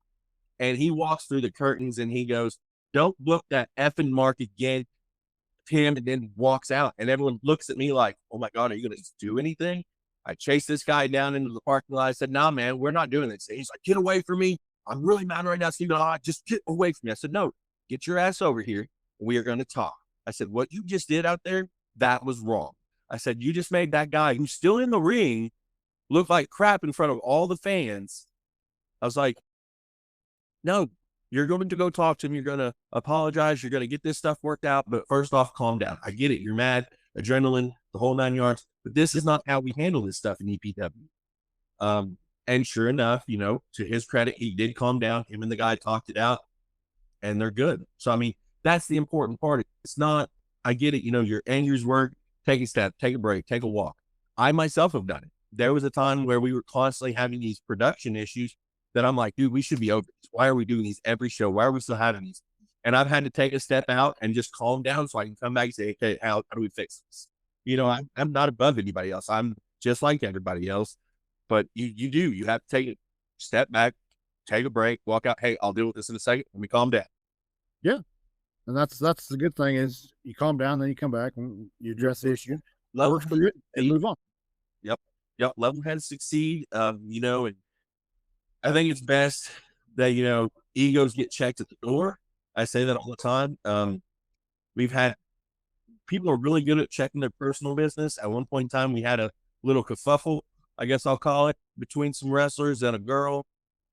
B: And he walks through the curtains and he goes, "Don't book that effing mark again, Tim," and then walks out. And everyone looks at me like, "Oh my God, are you gonna do anything?" I chased this guy down into the parking lot. I said, "Nah, man, we're not doing this." And he's like, "Get away from me. I'm really mad right now, Steve. Just get away from me." I said, "No, get your ass over here. We are gonna talk." I said, "What you just did out there, that was wrong." I said, "You just made that guy who's still in the ring look like crap in front of all the fans." I was like, "No, you're going to go talk to him. You're going to apologize. You're going to get this stuff worked out. But first off, calm down. I get it. You're mad, adrenaline, the whole 9 yards. But this is not how we handle this stuff in EPW." And sure enough, to his credit, he did calm down. Him and the guy talked it out, and they're good. So, I mean, that's the important part. It's not, I get it. Your anger's work. Take a step, take a break, take a walk. I myself have done it. There was a time where we were constantly having these production issues that I'm like, dude, we should be over this. Why are we doing these every show? Why are we still having these? And I've had to take a step out and just calm down so I can come back and say, okay, how do we fix this? I'm not above anybody else. I'm just like everybody else. But you have to take a step back, take a break, walk out. Hey, I'll deal with this in a second. Let me calm down.
A: Yeah. And that's the good thing is you calm down, then you come back and you address the issue,
B: Level
A: work through it, and
B: head,
A: move on.
B: yep, yep. Level heads succeed. And I think it's best that egos get checked at the door. I say that all the time. We've had people are really good at checking their personal business. At one point in time, we had a little kerfuffle, I guess I'll call it, between some wrestlers and a girl.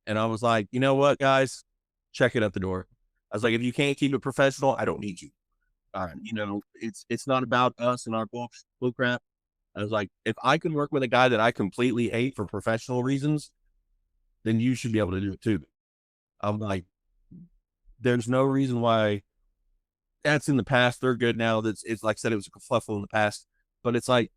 B: And I was like, you know what, guys, check it at the door. I was like, if you can't keep it professional, I don't need you. It's not about us and our bull crap. I was like, if I can work with a guy that I completely hate for professional reasons, then you should be able to do it too. I'm like, there's no reason why that's in the past. They're good now. It's like I said, it was a kerfuffle in the past, but it's like,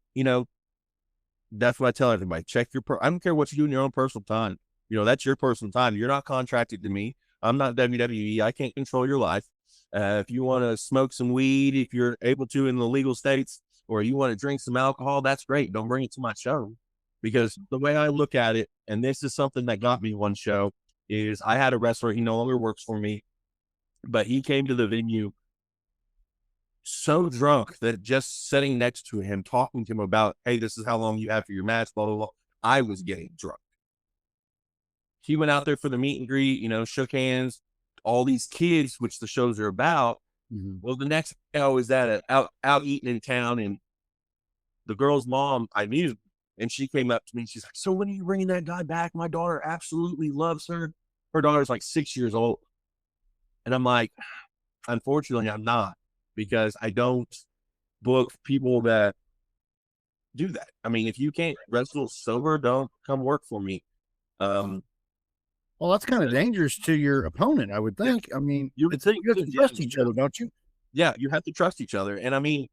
B: that's what I tell everybody. Check I don't care what you do in your own personal time. That's your personal time. You're not contracted to me. I'm not WWE. I can't control your life. If you want to smoke some weed, if you're able to in the legal states, or you want to drink some alcohol, that's great. Don't bring it to my show. Because the way I look at it, and this is something that got me one show, is I had a wrestler. He no longer works for me, but he came to the venue so drunk that just sitting next to him, talking to him about, hey, this is how long you have for your match, blah, blah, blah. I was getting drunk. He went out there for the meet and greet, shook hands, all these kids, which the shows are about.
A: Mm-hmm.
B: Well, the next day I was at out eating in town, and the girl's mom, I knew, and she came up to me. She's like, "So when are you bringing that guy back? My daughter absolutely loves her." Her daughter's like 6 years old. And I'm like, unfortunately, I'm not, because I don't book people that do that. I mean, if you can't wrestle sober, don't come work for me. Um,
A: Well, that's kind of dangerous to your opponent, I would
B: yeah,
A: think. I mean,
B: you would think,
A: you have to trust each other, don't you?
B: yeah, you have to trust each other. And I mean,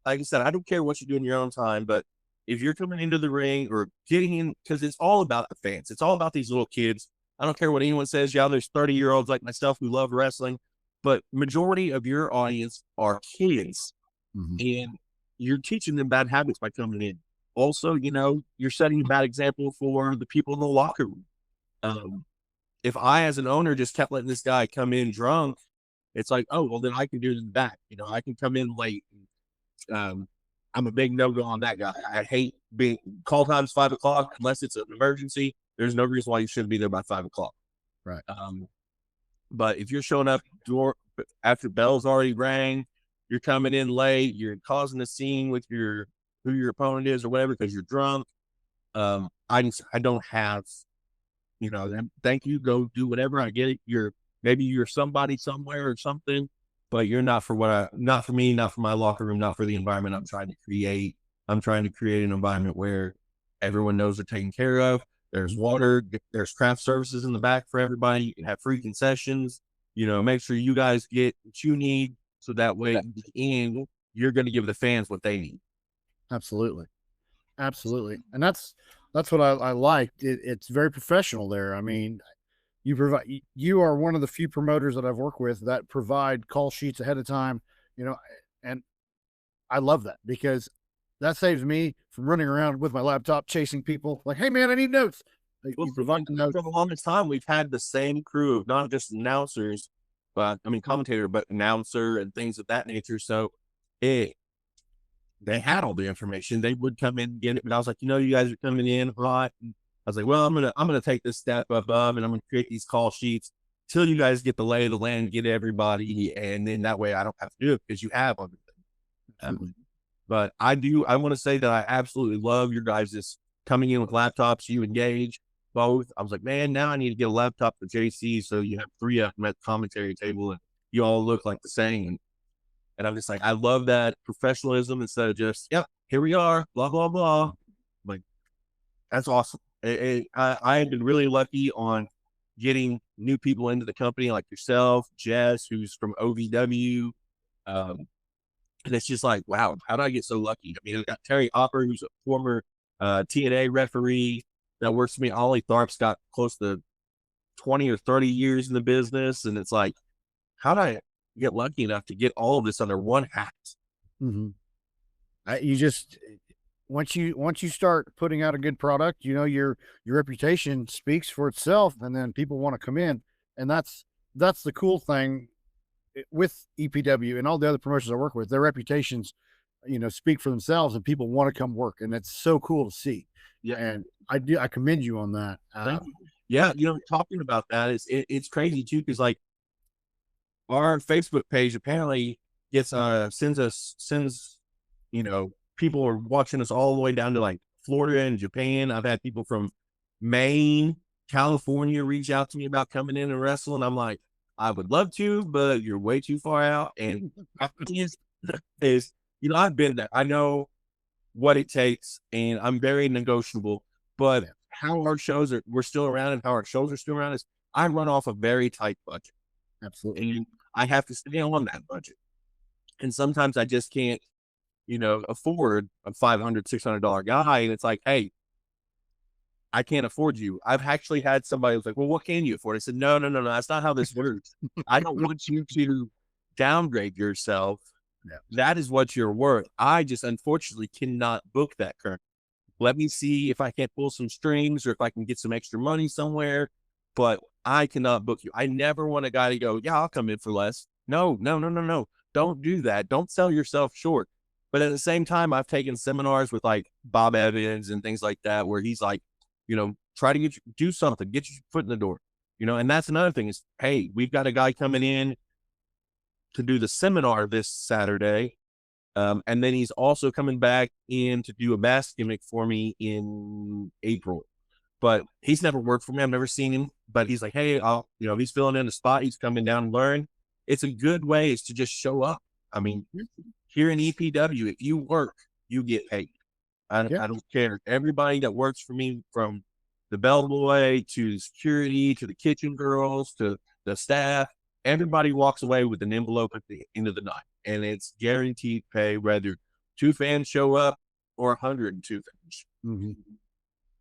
B: like I said, I don't care what you do in your own time, but if you're coming into the ring or getting in, because it's all about the fans, it's all about these little kids. I don't care what anyone says. Yeah, there's 30-year-olds like myself who love wrestling, but majority of your audience are kids,
A: Mm-hmm.
B: and you're teaching them bad habits by coming in. Also, you're setting a bad example for the people in the locker room. Um, if I, as an owner, just kept letting this guy come in drunk, it's like, oh, well, then I can do that. I can come in late. Um, I'm a big no-go on that guy. I hate being call time's 5 o'clock unless it's an emergency. There's no reason why you shouldn't be there by 5 o'clock.
A: Right.
B: But if you're showing up door after bells already rang, you're coming in late, you're causing a scene with who your opponent is or whatever because you're drunk. I don't have, thank you. Go do whatever. I get it. Maybe you're somebody somewhere or something, but you're not for not for me, not for my locker room, not for the environment I'm trying to create. I'm trying to create an environment where everyone knows they're taken care of. There's water, there's craft services in the back for everybody. You can have free concessions, make sure you guys get what you need. So that way, in the end, you're going to give the fans what they need.
A: Absolutely. Absolutely. And that's what I liked. It's very professional there. I mean, you are one of the few promoters that I've worked with that provide call sheets ahead of time, you know, and I love that because that saves me from running around with my laptop chasing people. Like, hey man, I need notes. Like,
B: Well,
A: you provide the notes.
B: for the longest time, we've had the same crew of not just announcers, but I mean commentator, but announcer and things of that nature. So it they had all the information. They would come in and get it, but I was like, you guys are coming in hot. And I was like, well, I'm gonna take this step above, and I'm gonna create these call sheets till you guys get the lay of the land, get everybody, and then that way I don't have to do it because you have everything.
A: Absolutely.
B: But I want to say that I absolutely love your guys' coming in with laptops. You engage both. I was like, man, now I need to get a laptop for JC. So you have three of them at the commentary table and you all look like the same. And I'm just like, I love that professionalism instead of just, yep, here we are, blah, blah, blah. Like, that's awesome. I have been really lucky on getting new people into the company like yourself, Jess, who's from OVW. Um, and it's just like, wow, how did I get so lucky? I mean, I got Terry Opper, who's a former TNA referee that works for me. Ollie Tharp's got close to 20 or 30 years in the business. And it's like, how did I get lucky enough to get all of this under one hat?
A: Mm-hmm. You just once you start putting out a good product, your reputation speaks for itself, and then people want to come in, and that's the cool thing with EPW and all the other promotions I work with. Their reputations, speak for themselves, and people want to come work, and it's so cool to see.
B: Yeah.
A: And I commend you on that.
B: Thank you. Yeah. Talking about that is it's crazy too. Cause like our Facebook page apparently gets, sends, people are watching us all the way down to like Florida and Japan. I've had people from Maine, California reach out to me about coming in and wrestle. And I'm like, I would love to, but you're way too far out. And is, I've been there. I know what it takes and I'm very negotiable, but
A: Yeah,
B: how our shows we're still around and how our shows are still around is I run off a very tight budget
A: absolutely.
B: and I have to stay on that budget. And sometimes I just can't, afford a $500, $600 guy. And it's like, hey, I can't afford you. I've actually had somebody who's like, well, what can you afford? I said, no, no, no, no. That's not how this works. I don't want you to downgrade yourself.
A: Yeah.
B: That is what you're worth. I just unfortunately cannot book that current. Let me see if I can't pull some strings or if I can get some extra money somewhere, but I cannot book you. I never want a guy to go, yeah, I'll come in for less. No, no, no, no, no. Don't do that. Don't sell yourself short. But at the same time, I've taken seminars with like Bob Evans and things like that, where he's like, try to do something, get your foot in the door, and that's another thing is, hey, we've got a guy coming in to do the seminar this Saturday. And then he's also coming back in to do a mask gimmick for me in April. But he's never worked for me. I've never seen him. But he's like, hey, he's filling in the spot. He's coming down and learn. It's a good way is to just show up. I mean, here in EPW, if you work, you get paid. I don't care. Everybody that works for me, from the bellboy to security to the kitchen girls to the staff, everybody walks away with an envelope at the end of the night, and it's guaranteed pay, whether 2 fans show up or 102 fans.
A: Mm-hmm.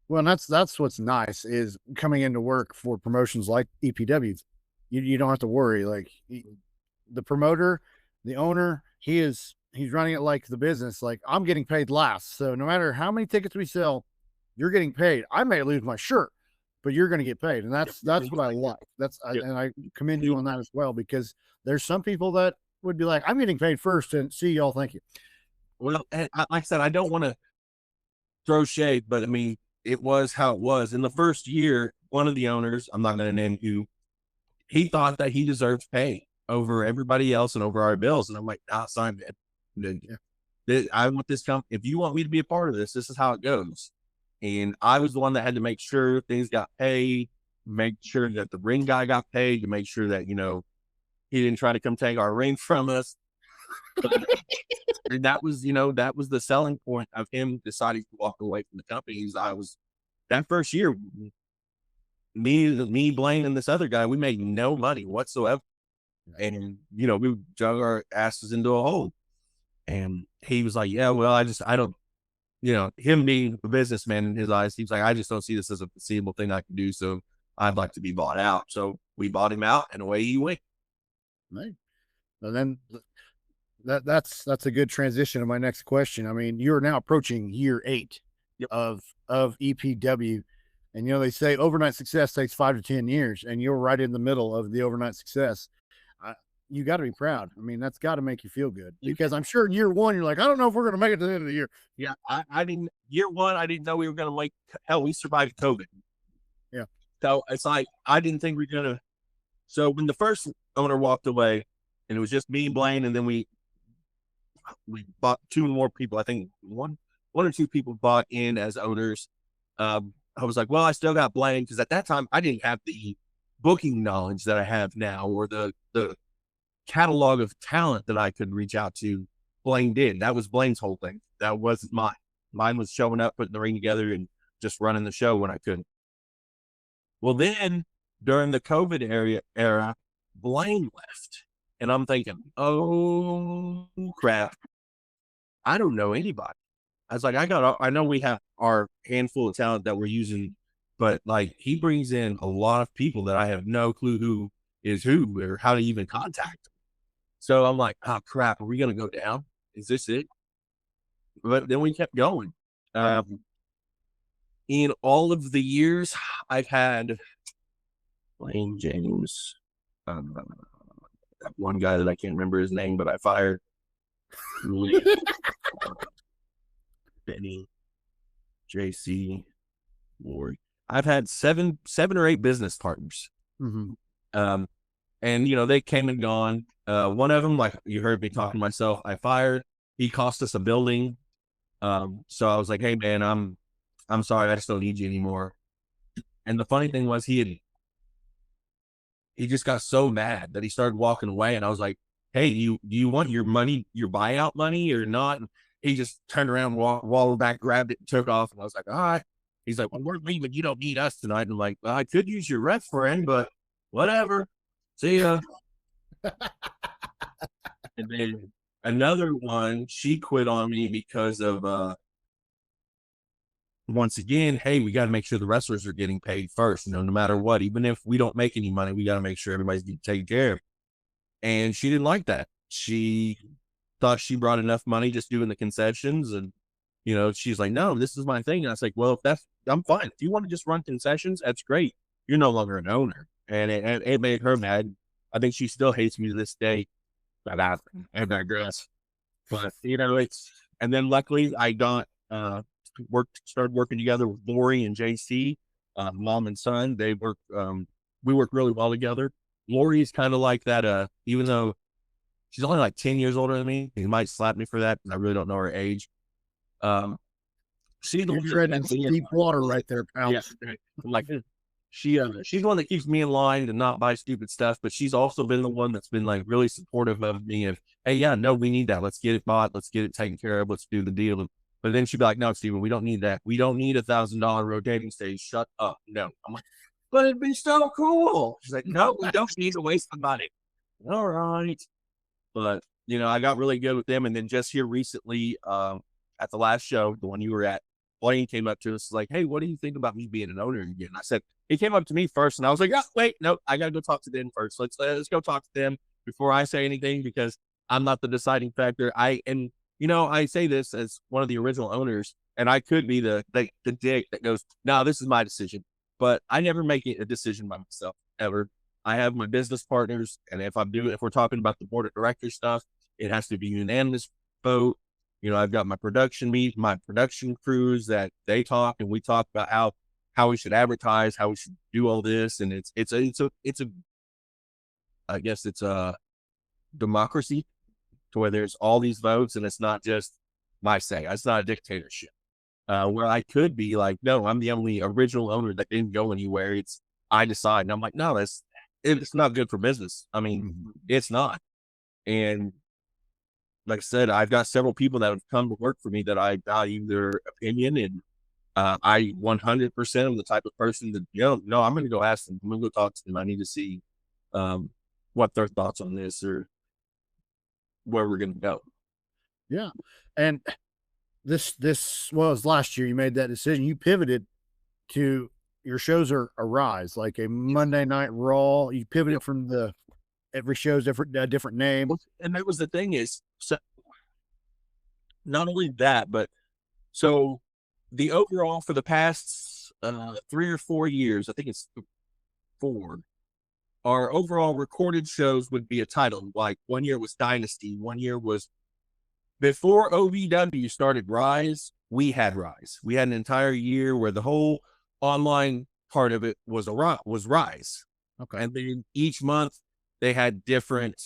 A: Well, and that's what's nice is coming into work for promotions like EPW. You don't have to worry. Like, the promoter, the owner, he's running it like the business. Like, I'm getting paid last, so no matter how many tickets we sell, you're getting paid. I may lose my shirt, but you're going to get paid, and that's what I like. And I commend you on that as well, because there's some people that would be like, I'm getting paid first, and see y'all, thank you.
B: Well, and like I said, I don't want to throw shade, but I mean, it was how it was. In the first year, one of the owners, I'm not going to name who, he thought that he deserved pay over everybody else and over our bills. And I'm like, nah, sign it. I want this company. If you want me to be a part of this, this is how it goes. And I was the one that had to make sure things got paid, make sure that the ring guy got paid, to make sure that, he didn't try to come take our ring from us. And that was, that was the selling point of him deciding to walk away from the company. I was that first year, me, Blaine, and this other guy, we made no money whatsoever. And, we dug our asses into a hole. And he was like, yeah, well, I don't, him being a businessman in his eyes, he's like, I just don't see this as a foreseeable thing I can do. So I'd like to be bought out. So we bought him out, and away he went.
A: Right. And then that's a good transition to my next question. I mean, you're now approaching year 8
B: Yep.
A: of EPW, and they say overnight success takes 5 to 10 years, and you're right in the middle of the overnight success. I, you got to be proud. I mean, that's got to make you feel good
B: You
A: because I'm sure in year 1 you're like, I don't know if we're going to make it to the end of the year.
B: Yeah, I didn't year 1, I didn't know we were gonna make hell, we survived COVID.
A: Yeah.
B: So, it's like, I didn't think we were gonna so when the first owner walked away, and it was just me and Blaine, and then we bought 2 more people, I think 1 or 2 people bought in as owners. I was like, "Well, I still got Blaine," because at that time, I didn't have the booking knowledge that I have now, or the catalog of talent that I could reach out to. Blaine did. That was Blaine's whole thing. That wasn't mine. Mine was showing up, putting the ring together, and just running the show when I could. Well, then during the COVID era, Blaine left, and I'm thinking, "Oh crap! I don't know anybody." I was like, I know we have our handful of talent that we're using, but like he brings in a lot of people that I have no clue who is who or how to even contact them. So I'm like, oh crap, are we gonna go down? Is this it? But then we kept going. Um, in all of the years, I've had Blaine James, um, that one guy that I can't remember his name, but I fired. Lee, Benny, JC, Lori. I've had seven or eight business partners.
A: Mm-hmm.
B: Um, and they came and gone. One of them, like you heard me talking to myself, I fired. He cost us a building. So I was like, "Hey man, I'm sorry, I just don't need you anymore." And the funny thing was he just got so mad that he started walking away. And I was like, "Hey, do you want your money, your buyout money or not?" And he just turned around, waddled back, grabbed it, and took off. And I was like, "All right." He's like, "Well, we're leaving. You don't need us tonight." And I'm like, "Well, I could use your ref friend, but whatever. See ya." And then another one, she quit on me because of once again, hey, we got to make sure the wrestlers are getting paid first, no matter what. Even if we don't make any money, we got to make sure everybody's getting taken care of. And she didn't like that. She thought she brought enough money just doing the concessions. And, she's like, "No, this is my thing." And I was like, "Well, I'm fine. If you want to just run concessions, that's great. You're no longer an owner." And it made her mad. I think she still hates me to this day. But I digress. But, and then luckily I got, started working together with Lori and JC, mom and son. We work really well together. Lori's kind of like that, even though she's only like 10 years older than me, he might slap me for that. I really don't know her age. She's the
A: You're
B: one
A: treading deep water right there, pal.
B: yeah, like she's the one that keeps me in line to not buy stupid stuff, but she's also been the one that's been like really supportive of me of, "Hey, yeah, no, we need that. Let's get it bought. Let's get it taken care of. Let's do the deal." But then she'd be like, "No, Steven, we don't need that. We don't need $1,000 rotating stage. Shut up." No. I'm like, "But it'd be so cool." She's like, "No, we don't need to waste the money." All right. But I got really good with them. And then just here recently, at the last show, the one you were at, Blaine came up to us like, "Hey, what do you think about me being an owner again?" I said, he came up to me first, and I was like, "Oh, wait, no, I gotta go talk to them first. Let's go talk to them before I say anything, because I'm not the deciding factor." I say this as one of the original owners, and I could be the dick that goes, "No, this is my decision," but I never make a decision by myself ever. I have my business partners, and if we're talking about the board of directors stuff, it has to be unanimous vote. I've got my my production crews that they talk, and we talk about how we should advertise, how we should do all this. And I guess it's a democracy to where there's all these votes, and it's not just my say. It's not a dictatorship. Where I could be like, "No, I'm the only original owner that didn't go anywhere. I decide." And I'm like, "No, it's not good for business. I mean, it's not." And like I said, I've got several people that have come to work for me that I value their opinion, and I 100% am the type of person that, no, I'm going to go ask them. I'm going to go talk to them. I need to see what their thoughts on this or where we're going to go.
A: Yeah. And this was last year you made that decision. You pivoted to your shows are a rise, like a Monday Night Raw. You pivoted
B: Yep.
A: from every show's different name.
B: And that was the thing is, So not only that, but so the overall for the past 3 or 4 years, I think it's four, our overall recorded shows would be a title. Like one year was Dynasty, one year was before OVW started Rise, we had Rise. We had an entire year where the whole online part of it was Rise.
A: Okay.
B: And then each month they had different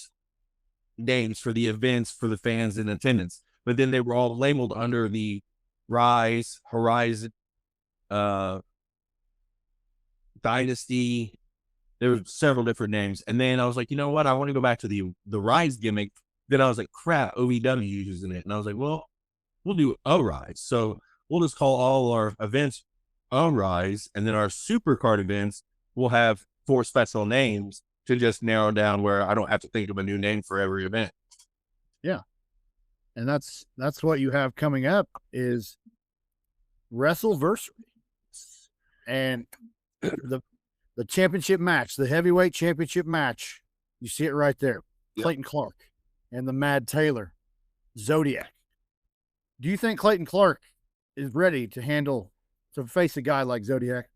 B: names for the events for the fans in attendance. But then they were all labeled under the Rise, Horizon, uh, Dynasty. There were several different names. And then I was like, you know what? I want to go back to the Rise gimmick. Then I was like, crap, OVW using it. And I was like, well, we'll do a Rise. So we'll just call all our events a Rise. And then our super card events will have 4 special names to just narrow down where I don't have to think of a new name for every event.
A: Yeah. And that's what you have coming up is Wrestleversary. And the championship match, the heavyweight championship match, you see it right there.
B: Yep.
A: Clayton Clark and the Mad Taylor, Zodiac. Do you think Clayton Clark is ready to face a guy like Zodiac?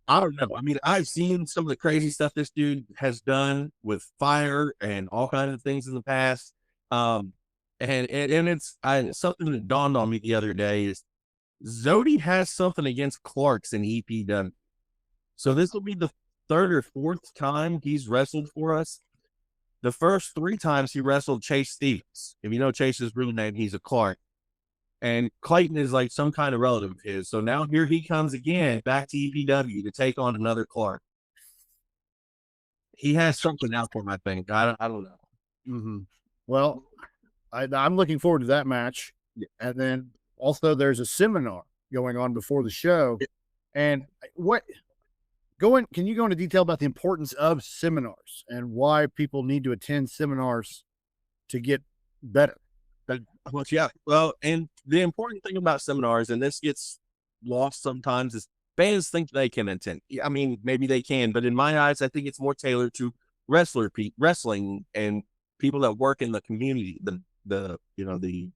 B: I don't know. I mean, I've seen some of the crazy stuff this dude has done with fire and all kinds of things in the past. And it's something that dawned on me the other day is Zodi has something against Clarks in EPW. So this will be the 3rd or 4th time he's wrestled for us. The first 3 times he wrestled Chase Stevens. If you know Chase's real name, he's a Clark. And Clayton is like some kind of relative of his. So now here he comes again back to EPW to take on another Clark. He has something out for him, I think. I don't know.
A: Mm-hmm. Well, I'm looking forward to that match.
B: Yeah.
A: And then also there's a seminar going on before the show.
B: Yeah.
A: And can you go into detail about the importance of seminars and why people need to attend seminars to get better?
B: Well, and the important thing about seminars, and this gets lost sometimes, is fans think they can attend. I mean, maybe they can, but in my eyes, I think it's more tailored to wrestling and people that work in the community, the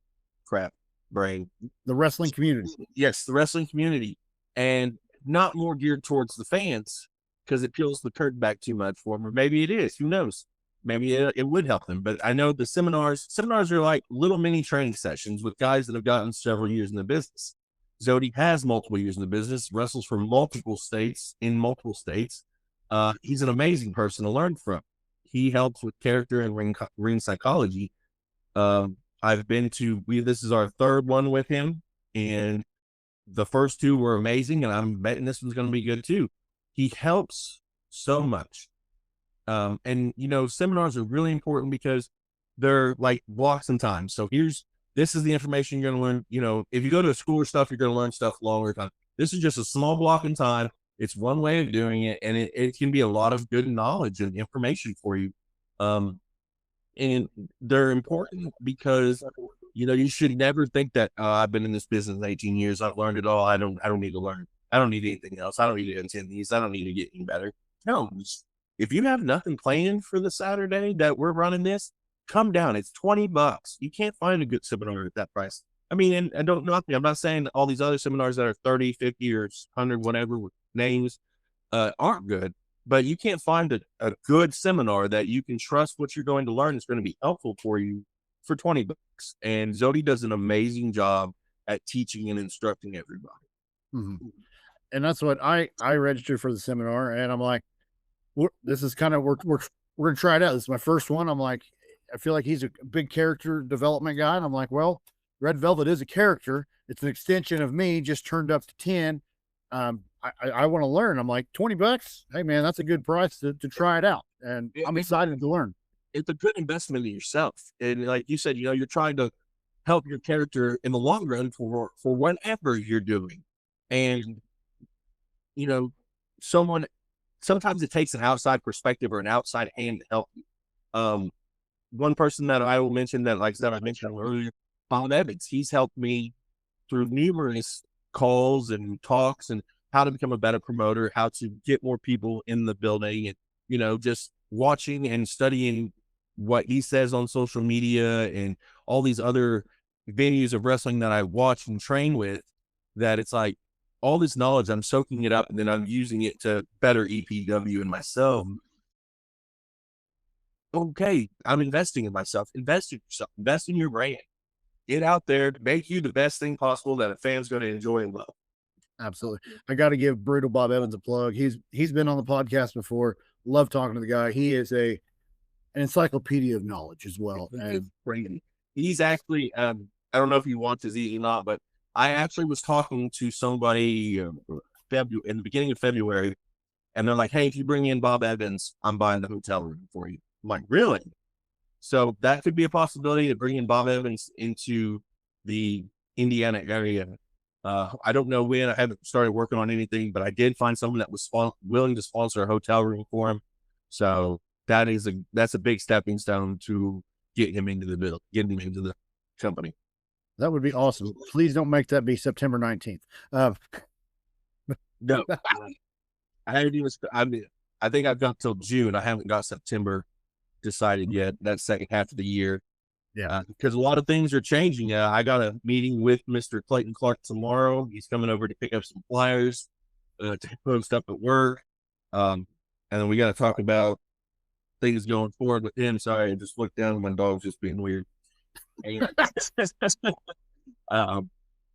B: crap brain.
A: The wrestling community.
B: Yes, the wrestling community, and not more geared towards the fans because it peels the curtain back too much for them. Or maybe it is. Who knows? Maybe it would help them. But I know the seminars are like little mini training sessions with guys that have gotten several years in the business. Zodi has multiple years in the business, wrestles from multiple states. He's an amazing person to learn from. He helps with character and ring psychology. I've been to, this is our 3rd one with him, and the first 2 were amazing, and I'm betting this one's going to be good too. He helps so much. And seminars are really important because they're like blocks in time. So this is the information you're going to learn. If you go to a school or stuff, you're going to learn stuff longer time. This is just a small block in time. It's one way of doing it, and it can be a lot of good knowledge and information for you. And they're important because you should never think that I've been in this business 18 years. I've learned it all. I don't need to learn. I don't need anything else. I don't need to attend these. I don't need to get any better. No, if you have nothing planned for the Saturday that we're running this, come down. It's $20. You can't find a good seminar at that price. I mean, and don't knock me. I'm not saying all these other seminars that are 30, 50 or 100, whatever with names aren't good, but you can't find a good seminar that you can trust what you're going to learn is going to be helpful for you for $20. And Zodi does an amazing job at teaching and instructing everybody.
A: Mm-hmm. And that's what I registered for the seminar, and I'm like, this is kind of, we're going to try it out. This is my first one. I'm like, I feel like he's a big character development guy. And I'm like, well, Red Velvet is a character. It's an extension of me, just turned up to 10. I want to learn. I'm like, $20. Hey man, that's a good price to try it out. And I'm excited to learn.
B: It's a good investment in yourself. And like you said, you're trying to help your character in the long run for whatever you're doing. And, sometimes it takes an outside perspective or an outside hand to help you. One person that I will mention that, like I said, I mentioned earlier, Bob Evans, he's helped me through numerous calls and talks and how to become a better promoter, how to get more people in the building, and, just watching and studying what he says on social media and all these other venues of wrestling that I watch and train with, that it's like all this knowledge, I'm soaking it up and then I'm using it to better EPW and myself. Okay, I'm investing in myself. Invest in yourself. Invest in your brand. Get out there to make you the best thing possible that a fan's going to enjoy and love.
A: Absolutely. I got to give Brutal Bob Evans a plug. He's been on the podcast before. Love talking to the guy. He is an encyclopedia of knowledge as well. And
B: He's actually, I don't know if he wants his eat or not, but I actually was talking to somebody in the beginning of February, and they're like, "Hey, if you bring in Bob Evans, I'm buying the hotel room for you." I'm like, "Really?" So that could be a possibility to bring in Bob Evans into the Indiana area. I don't know when. I haven't started working on anything, but I did find someone that was willing to sponsor a hotel room for him. So that's a big stepping stone to get him into get him into the company.
A: that would be awesome. Please don't make that be September 19th.
B: No, I haven't even. I think I've got till June. I haven't got September decided yet. That second half of the year.
A: Yeah.
B: Because a lot of things are changing. I got a meeting with Mr. Clayton Clark tomorrow. He's coming over to pick up some flyers to post up at work. And then we got to talk about things going forward with him. Sorry, I just looked down and my dog's just being weird. Got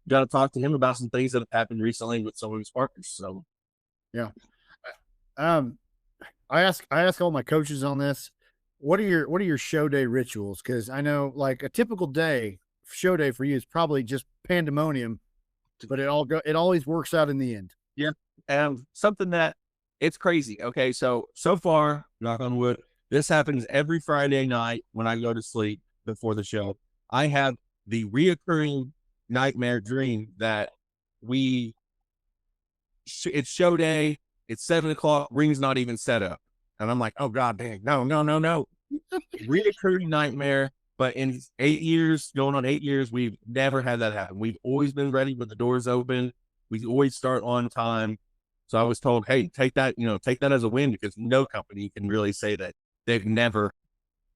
B: to talk to him about some things that have happened recently with some of his partners. So,
A: yeah. I ask all my coaches on this. What are your show day rituals? Because I know like a typical show day for you is probably just pandemonium, but it always works out in the end.
B: yeah. Something that it's crazy. Okay. So far, knock on wood, this happens every Friday night when I go to sleep before the show. I have the reoccurring nightmare dream that it's show day. It's 7:00. Ring's not even set up. And I'm like, oh, God dang. No. Reoccurring nightmare. But in 8 years, going on 8 years, we've never had that happen. We've always been ready when the doors open. We always start on time. So I was told, hey, take that as a win, because no company can really say that they've never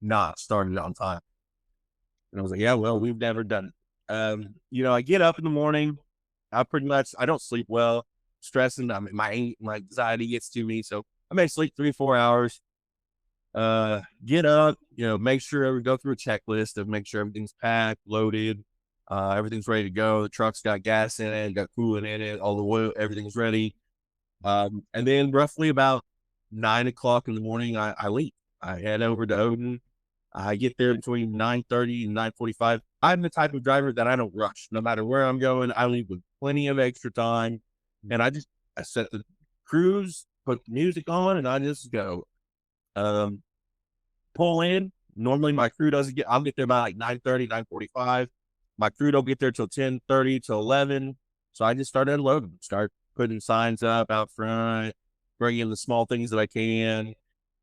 B: not started on time. And I was like, yeah, well, we've never done it. I get up in the morning. I don't sleep well, stressing. My anxiety gets to me. So I may sleep 3-4 hours. Get up, make sure we go through a checklist of make sure everything's packed, loaded, everything's ready to go. The truck's got gas in it, got coolant in it, all the oil, everything's ready. And then roughly about 9:00 in the morning, I leave. I head over to Odin. I get there between 9:30 and 9:45. I'm the type of driver that I don't rush. No matter where I'm going, I leave with plenty of extra time. And I set the cruise, put the music on, and I just go. Pull in. Normally my crew I'll get there by like 9:30, 9:45. My crew don't get there till 10:30 till 11. So I just start unloading, start putting signs up out front, bring in the small things that I can.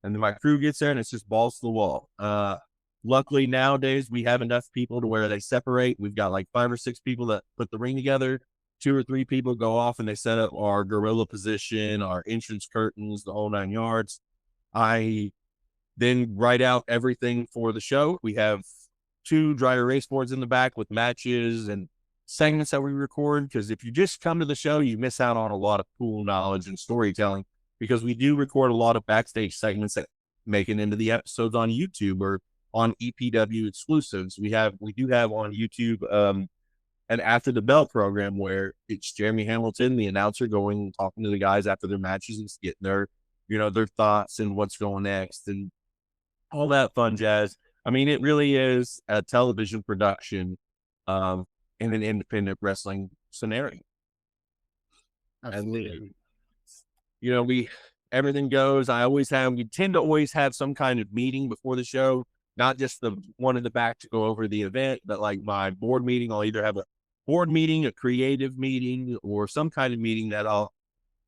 B: And then my crew gets there and it's just balls to the wall. Luckily nowadays we have enough people to where they separate. We've got like 5 or 6 people that put the ring together. 2 or 3 people go off and they set up our gorilla position, our entrance curtains, the whole 9 yards. I then write out everything for the show. We have 2 dry erase boards in the back with matches and segments that we record. Because if you just come to the show, you miss out on a lot of cool knowledge and storytelling, because we do record a lot of backstage segments that make it into the episodes on YouTube or on EPW exclusives. We do have on YouTube an After the Bell program where it's Jeremy Hamilton, the announcer, going and talking to the guys after their matches and getting their thoughts and what's going next and all that fun jazz. I mean, it really is a television production in an independent wrestling scenario.
A: Absolutely.
B: And everything goes. We tend to always have some kind of meeting before the show, not just the one in the back to go over the event, but like my board meeting, I'll either have a board meeting, a creative meeting, or some kind of meeting that I'll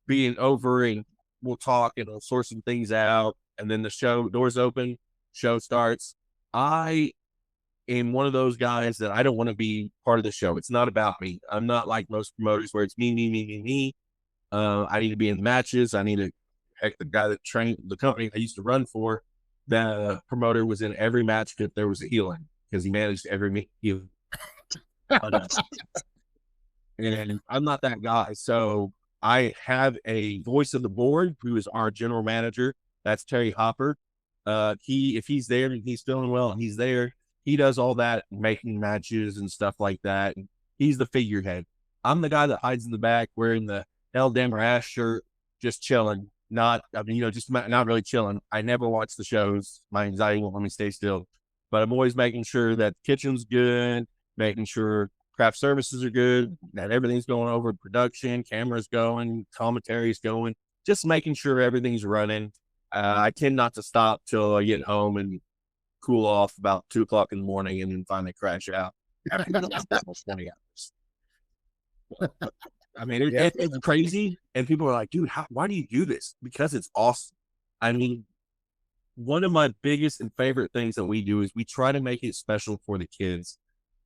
B: be in over and we'll talk and I'll sort some things out. And then the show doors open, show starts. I am one of those guys that I don't want to be part of the show. It's not about me. I'm not like most promoters where it's me. I need to be in the matches. I need to, heck, the guy that trained the company I used to run for, the promoter was in every match that there was a healing because he managed every heel. But, and I'm not that guy. So I have a voice of the board who is our general manager. That's Terry Hopper. If he's there and he's feeling well and he's there, he does all that, making matches and stuff like that. And he's the figurehead. I'm the guy that hides in the back wearing the Hell Denver ass shirt, just chilling. Not, I mean, just not really chilling. I never watch the shows. My anxiety won't let me stay still. But I'm always making sure that the kitchen's good, making sure craft services are good, that everything's going over production, cameras going, commentary's going, just making sure everything's running. I tend not to stop till I get home and cool off about 2 o'clock in the morning and then finally crash out after almost 20 hours. I mean,
A: Yeah.
B: it's crazy. And people are like, dude, why do you do this? Because it's awesome. I mean, one of my biggest and favorite things that we do is we try to make it special for the kids.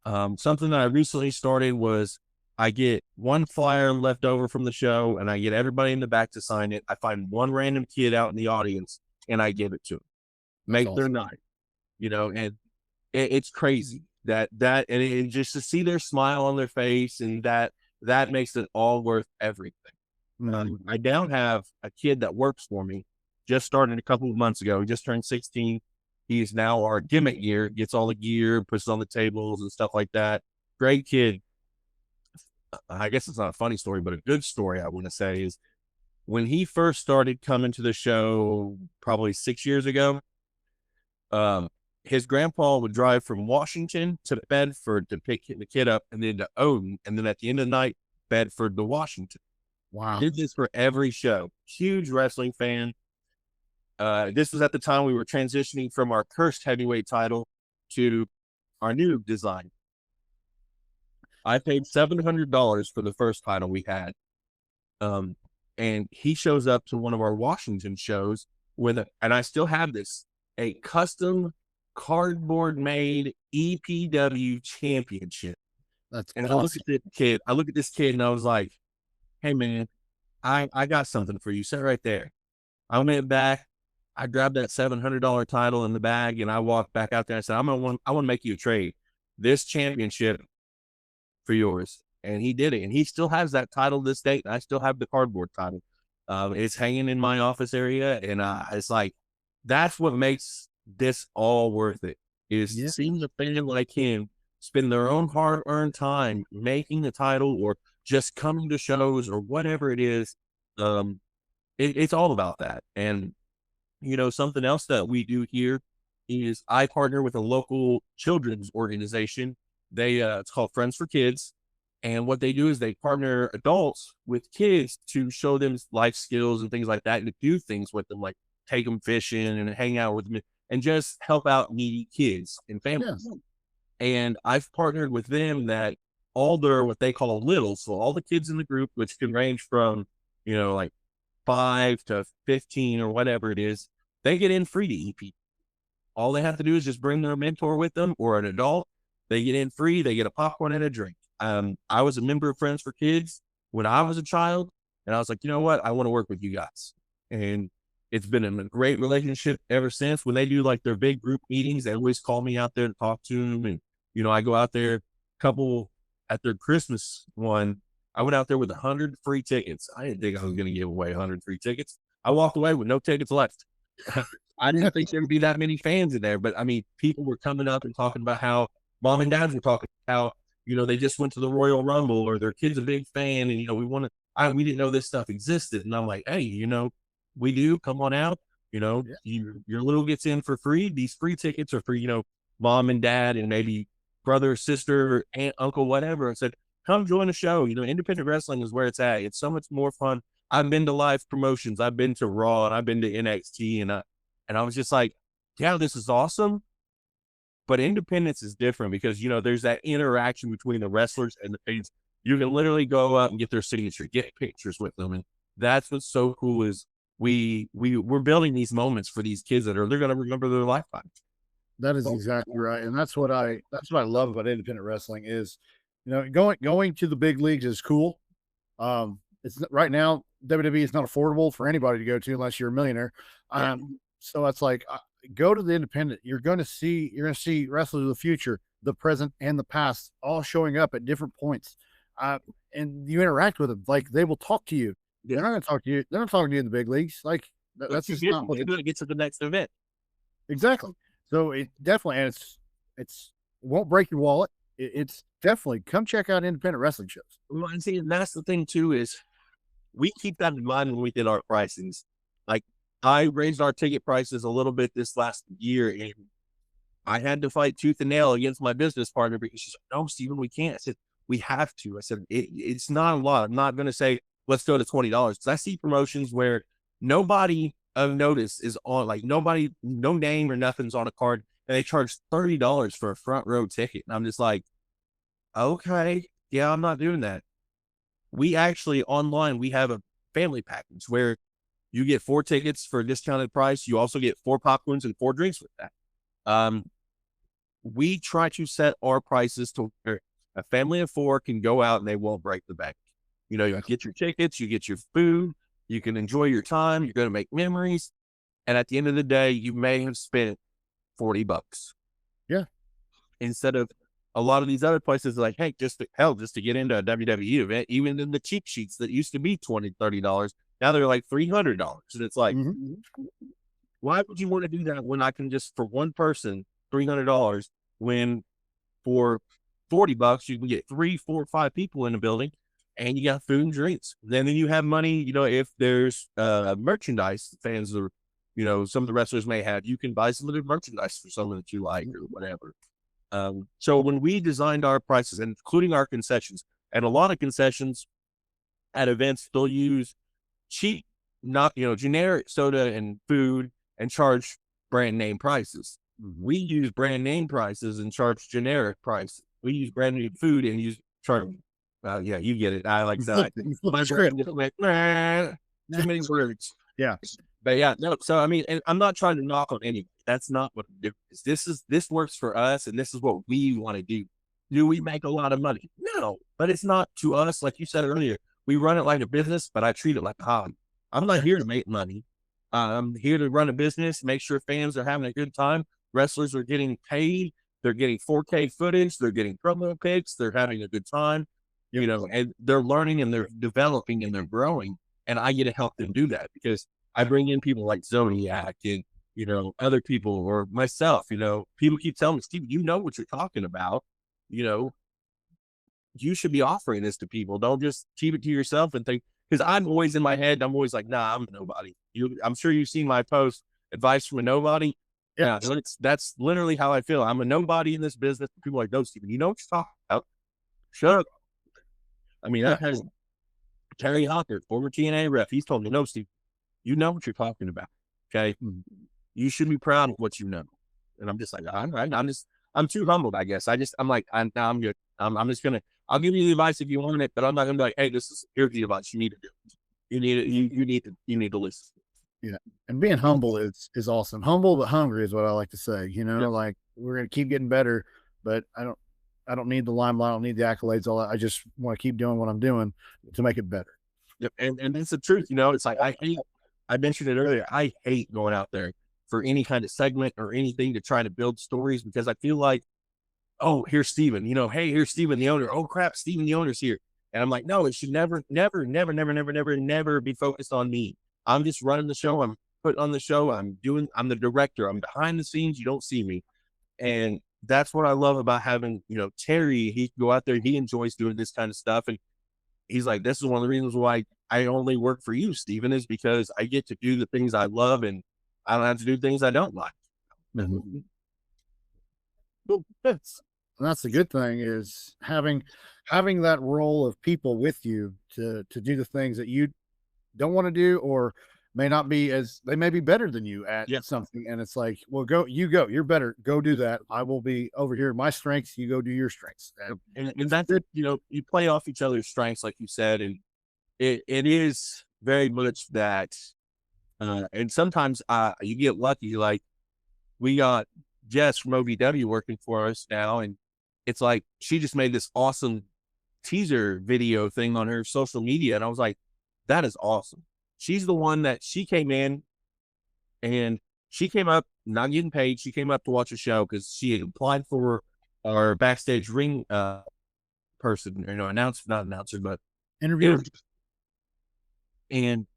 B: Something that I recently started was I get one flyer left over from the show and I get everybody in the back to sign it. I find one random kid out in the audience and I give it to them, make their night, and it's crazy and just to see their smile on their face and that makes it all worth everything. I now have a kid that works for me, just started a couple of months ago. He just turned 16. He's now our gimmick gear, gets all the gear, puts it on the tables and stuff like that. Great kid. I guess it's not a funny story, but a good story I want to say is when he first started coming to the show probably 6 years ago, his grandpa would drive from Washington to Bedford to pick the kid up and then to Odin. And then at the end of the night, Bedford to Washington.
A: Wow.
B: Did this for every show. Huge wrestling fan. This was at the time we were transitioning from our cursed heavyweight title to our new design. I paid $700 for the first title we had. And he shows up to one of our Washington shows and I still have this, a custom cardboard made EPW championship.
A: That's
B: and
A: awesome.
B: I look at this kid and I was like, hey man, I got something for you. Sit right there. I went back. I grabbed that $700 title in the bag and I walked back out there and said, I want to make you a trade. This championship for yours. And he did it. And he still has that title this date. I still have the cardboard title. It's hanging in my office area. And it's like, that's what makes this all worth it, is seeing the fan like him spend their own hard-earned time making the title or just coming to shows or whatever it is. It's all about that. And something else that we do here is I partner with a local children's organization. It's called Friends for Kids. And what they do is they partner adults with kids to show them life skills and things like that, and to do things with them, like take them fishing and hang out with them and just help out needy kids and families.
A: Yes.
B: And I've partnered with them that all their, what they call little. So all the kids in the group, which can range from, like 5 to 15 or whatever it is, they get in free to EP. All they have to do is just bring their mentor with them or an adult. They get in free. They get a popcorn and a drink. I was a member of Friends for Kids when I was a child, and I was like, you know what? I want to work with you guys. And it's been a great relationship ever since. When they do like their big group meetings, they always call me out there to talk to them. And, I go out there at their Christmas one. I went out there with 100 free tickets. I didn't think I was going to give away 100 free tickets. I walked away with no tickets left. I didn't think there would be that many fans in there, but I mean, people were coming up and talking about how mom and dads were talking how, they just went to the Royal Rumble or their kid's a big fan. And, we didn't know this stuff existed. And I'm like, hey, we do, come on out, your little gets in for free. These free tickets are for, mom and dad and maybe brother, sister, aunt, uncle, whatever. I said, come join the show. Independent wrestling is where it's at. It's so much more fun. I've been to live promotions. I've been to Raw and I've been to NXT and I was just like, yeah, this is awesome. But independence is different because, there's that interaction between the wrestlers and the fans. You can literally go up and get their signature, get pictures with them. And that's what's so cool is we're building these moments for these kids they're going to remember their lifetime.
A: That is exactly right. And that's what I love about independent wrestling is, going to the big leagues is cool. It's right now WWE is not affordable for anybody to go to unless you're a millionaire. So it's like go to the independent. You're gonna see wrestlers of the future, the present, and the past all showing up at different points. Uh, and you interact with them. Like they will talk to you. They're
B: Yeah.
A: not gonna talk to you. They're not talking to you in the big leagues. Like
B: But
A: that's
B: you
A: just not what
B: they're gonna get to the next event.
A: exactly. So it definitely, and it's it won't break your wallet. It's definitely come check out independent wrestling shows.
B: Well, and see, and that's the thing too, is we keep that in mind when we did our pricings. Like I raised our ticket prices a little bit this last year, and I had to fight tooth and nail against my business partner because she's like, "No, Steven, we can't." I said, "We have to." I said, "It's not a lot. I'm not going to say let's go to $20 because I see promotions where nobody of notice is on, like nobody, no name or nothing's on a card, and they charge $30 for a front row ticket." And I'm just like, "Okay, yeah, I'm not doing that." We actually online we have a family package where you get 4 tickets for a discounted price. You also get 4 popcorns and 4 drinks with that. Um, we try to set our prices to where a family of 4 can go out and they won't break the bank. You know, you get your tickets, you get your food, you can enjoy your time, you're going to make memories. And at the end of the day, you may have spent $40
A: Yeah.
B: instead of a lot of these other places like, hey, just to get into a WWE event, even in the cheap sheets that used to be $20, $30, now they're like $300. And it's like,
A: Mhm.
B: why would you want to do that when I can just for one person, $300, when for $40 you can get 3, 4, 5 people in the building and you got food and drinks. Then you have money, you know, if there's merchandise fans or, you know, some of the wrestlers may have, you can buy some of the merchandise for someone that you like or whatever. So when we designed our prices, including our concessions, and a lot of concessions at events, they'll use cheap, not, you know, generic soda and food and charge brand name prices. We use brand name prices and charge generic prices. We use brand name food and use charge. Yeah, you get it. I like that.
A: You flip
B: My
A: the script.
B: brain just went, "Nah," too many words.
A: Yeah.
B: But yeah, no. So I mean, and I'm not trying to knock on anybody. That's not what I'm doing. This works for us, and this is what we want to do. Do we make a lot of money? No, but it's not to us. Like you said earlier, we run it like a business, but I treat it like a hobby. I'm not here to make money. I'm here to run a business, make sure fans are having a good time. Wrestlers are getting paid. They're getting 4K footage. They're getting promo pics. They're having a good time,
A: Yep.
B: you know, and they're learning and they're developing and they're growing. And I get to help them do that because I bring in people like Zodiac and, you know, other people or myself, you know, people keep telling me, Steve, you know what you're talking about. You know, you should be offering this to people. Don't just keep it to yourself and think, because I'm always in my head, I'm always like, nah, I'm a nobody. I'm sure you've seen my post, advice from a nobody.
A: Yeah.
B: Yeah, that's literally how I feel. I'm a nobody in this business. People are like, no, Steven, you know what you're talking about? Shut up. I mean, I've had Terry Hawker, former TNA ref. He's told me, no, Steve, you know what you're talking about. Okay. You should be proud of what you know. And I'm just like, I'm too humbled, I guess. I'm like, I'm good. I'm just gonna, I'll give you the advice if you want it, but I'm not gonna be like, hey, here's the advice you need to do. You need it. You need to listen.
A: Yeah. And being humble is awesome. Humble but hungry is what I like to say. You know,
B: Yep.
A: like we're gonna keep getting better, but I don't need the limelight, I don't need the accolades, all that. I just want to keep doing what I'm doing to make it better.
B: Yep. And that's the truth. You know, it's like I mentioned it earlier. I hate going out there for any kind of segment or anything to try to build stories because I feel like, oh, here's Steven, you know, hey, here's Steven, the owner. Oh crap, Steven, the owner's here. And I'm like, no, it should never be focused on me. I'm just running the show. I'm putting on the show. I'm the director. I'm behind the scenes. You don't see me. And that's what I love about having, you know, Terry. He can go out there. He enjoys doing this kind of stuff. And he's like, this is one of the reasons why I only work for you, Steven, is because I get to do the things I love and I don't have to do things I don't like.
A: Mhm. Well, that's the good thing is having that role of people with you to do the things that you don't want to do or may not be as they may be better than you at
B: Yeah.
A: something. And it's like, well, go, you're better. Go do that. I will be over here. My strengths, you go do your strengths.
B: And that's it. You know, you play off each other's strengths, like you said, and it is very much that. And sometimes you get lucky. Like we got Jess from OVW working for us now, and it's like she just made this awesome teaser video thing on her social media, and I was like, that is awesome. She's the one that she came in and she came up not getting paid. She came up to watch a show because she had applied for our backstage ring person, announcer, not announcer, but
A: Interviewer.
B: interview. And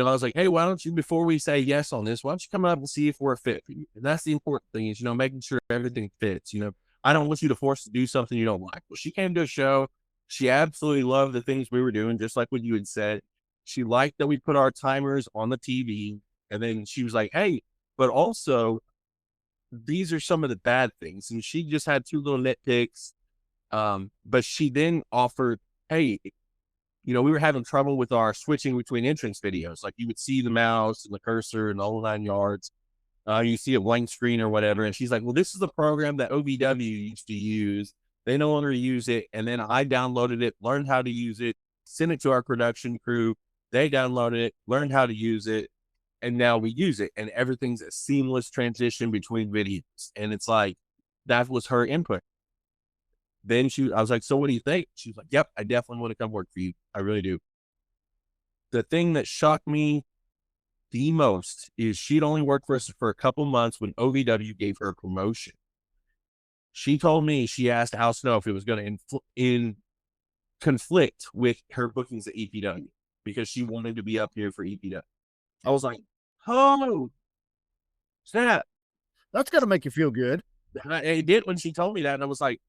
B: I was like, hey, why don't you, before we say yes on this, why don't you come up and see if we're a fit for you? And that's the important thing is, making sure everything fits. I don't want you to force to do something you don't like. Well, she came to a show. She absolutely loved the things we were doing, just like what you had said. She liked that we put our timers on the TV. And then she was like, hey, but also these are some of the bad things. And she just had two little nitpicks. But she then offered, hey, we were having trouble with our switching between entrance videos. Like you would see the mouse and the cursor and the whole 9 yards. You see a blank screen or whatever. And she's like, well, this is the program that OVW used to use. They no longer use it. And then I downloaded it, learned how to use it, sent it to our production crew. They downloaded it, learned how to use it. And now we use it. And everything's a seamless transition between videos. And it's like, that was her input. Then I was like, so what do you think? She was like, yep, I definitely want to come work for you. I really do. The thing that shocked me the most is she'd only worked for us for a couple months when OVW gave her a promotion. She told me, she asked Al Snow if it was going to conflict with her bookings at EPW because she wanted to be up here for EPW. I was like, oh, snap.
A: That's got to make you feel good.
B: It did when she told me that. And I was like,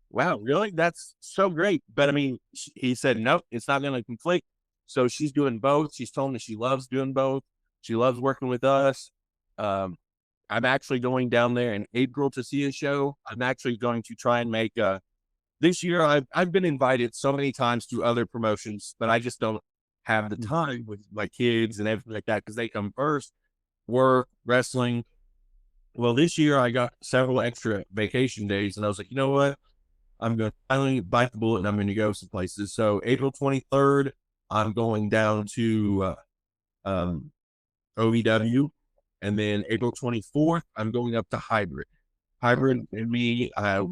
B: wow, really? That's so great. But I mean, he said, nope, it's not going to conflict. So she's doing both. She's told me she loves doing both. She loves working with us. I'm actually going down there in April to see a show. I'm actually going to try and make this year. I've been invited so many times to other promotions, but I just don't have the time with my kids and everything like that because they come first. Work, wrestling. Well, this year I got several extra vacation days, and I was like, you know what? I'm going to finally bite the bullet and I'm going to go some places. So April 23rd, I'm going down to OVW. And then April 24th, I'm going up to Hybrid. Hybrid and me, I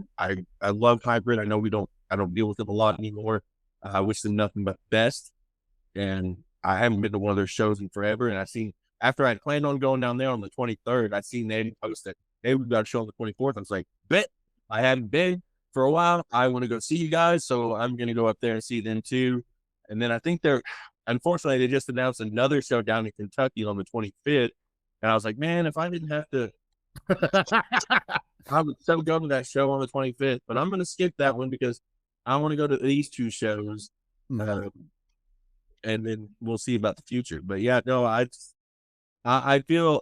B: love Hybrid. I know I don't deal with them a lot anymore. I wish them nothing but the best. And I haven't been to one of their shows in forever. And after I planned on going down there on the 23rd, I seen they post that, hey, we've got a show on the 24th. I was like, bet I haven't been for a while. I want to go see you guys. So I'm going to go up there and see them too. And then I think unfortunately, they just announced another show down in Kentucky on the 25th. And I was like, man, if I didn't have to, I would still go to that show on the 25th, but I'm going to skip that one because I want to go to these two shows. And then we'll see about the future. But yeah, no, I feel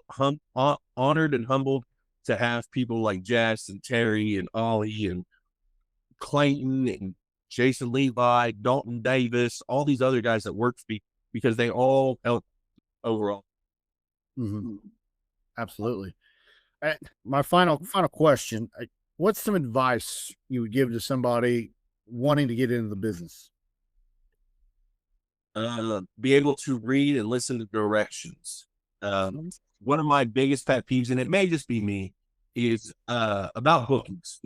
B: honored and humbled to have people like Jess and Terry and Ollie and Clayton and Jason Levi, Dalton Davis, all these other guys that work for me because they all help overall.
A: Absolutely. My final question: what's some advice you would give to somebody wanting to get into the business?
B: Be able to read and listen to directions. One of my biggest pet peeves, and it may just be me, is about bookings.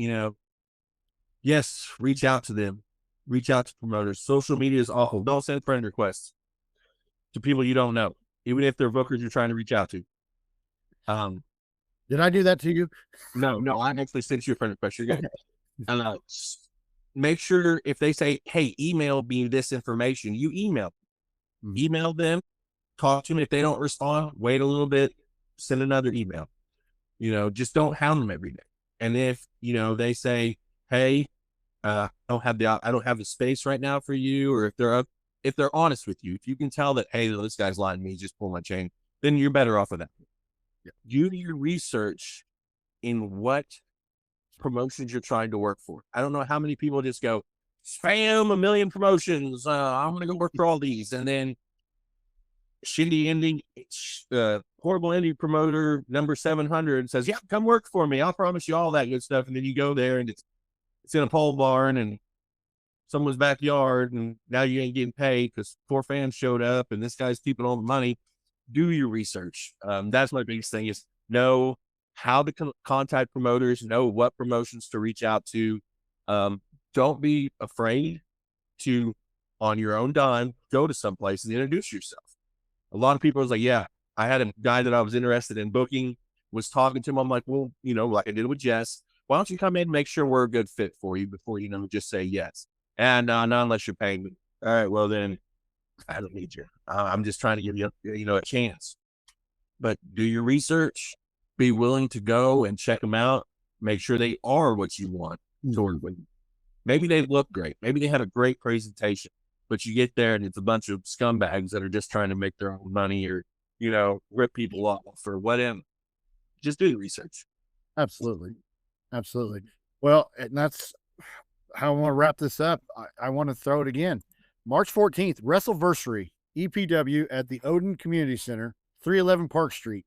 B: Yes, reach out to them. Reach out to promoters. Social media is awful. Don't send friend requests to people you don't know, even if they're bookers you're trying to reach out to.
A: Did I do that to you?
B: No, I actually sent you a friend request. You're good. And make sure if they say, hey, email me this information, you email them, talk to them. If they don't respond, wait a little bit, send another email. Just don't hound them every day. And if, they say, hey, I don't have the space right now for you, or if they're honest with you, if you can tell that, hey, this guy's lying to me, just pull my chain, then you're better off with that. Yeah. Do your research in what promotions you're trying to work for. I don't know how many people just go spam a million promotions. I'm going to go work for all these. And then shitty ending, horrible indie promoter number 700 says, yeah, come work for me. I'll promise you all that good stuff. And then you go there and it's in a pole barn and someone's backyard, and now you ain't getting paid because 4 fans showed up and this guy's keeping all the money. Do your research. That's my biggest thing is know how to contact promoters, know what promotions to reach out to. Don't be afraid to, on your own dime, go to some place and introduce yourself. A lot of people was like, yeah, I had a guy that I was interested in booking. was talking to him. I'm like, well, like I did with Jess, why don't you come in and make sure we're a good fit for you before, just say yes. And not unless you're paying me. All right, well then I don't need you. I'm just trying to give you, a chance. But do your research, be willing to go and check them out, make sure they are what you want to work with. Maybe they look great. Maybe they had a great presentation, but you get there and it's a bunch of scumbags that are just trying to make their own money or, rip people off or whatever. Just do the research.
A: Absolutely. Absolutely. Well, and that's how I want to wrap this up. I want to throw it again. March 14th, Wrestleversary, EPW at the Odin Community Center, 311 Park Street.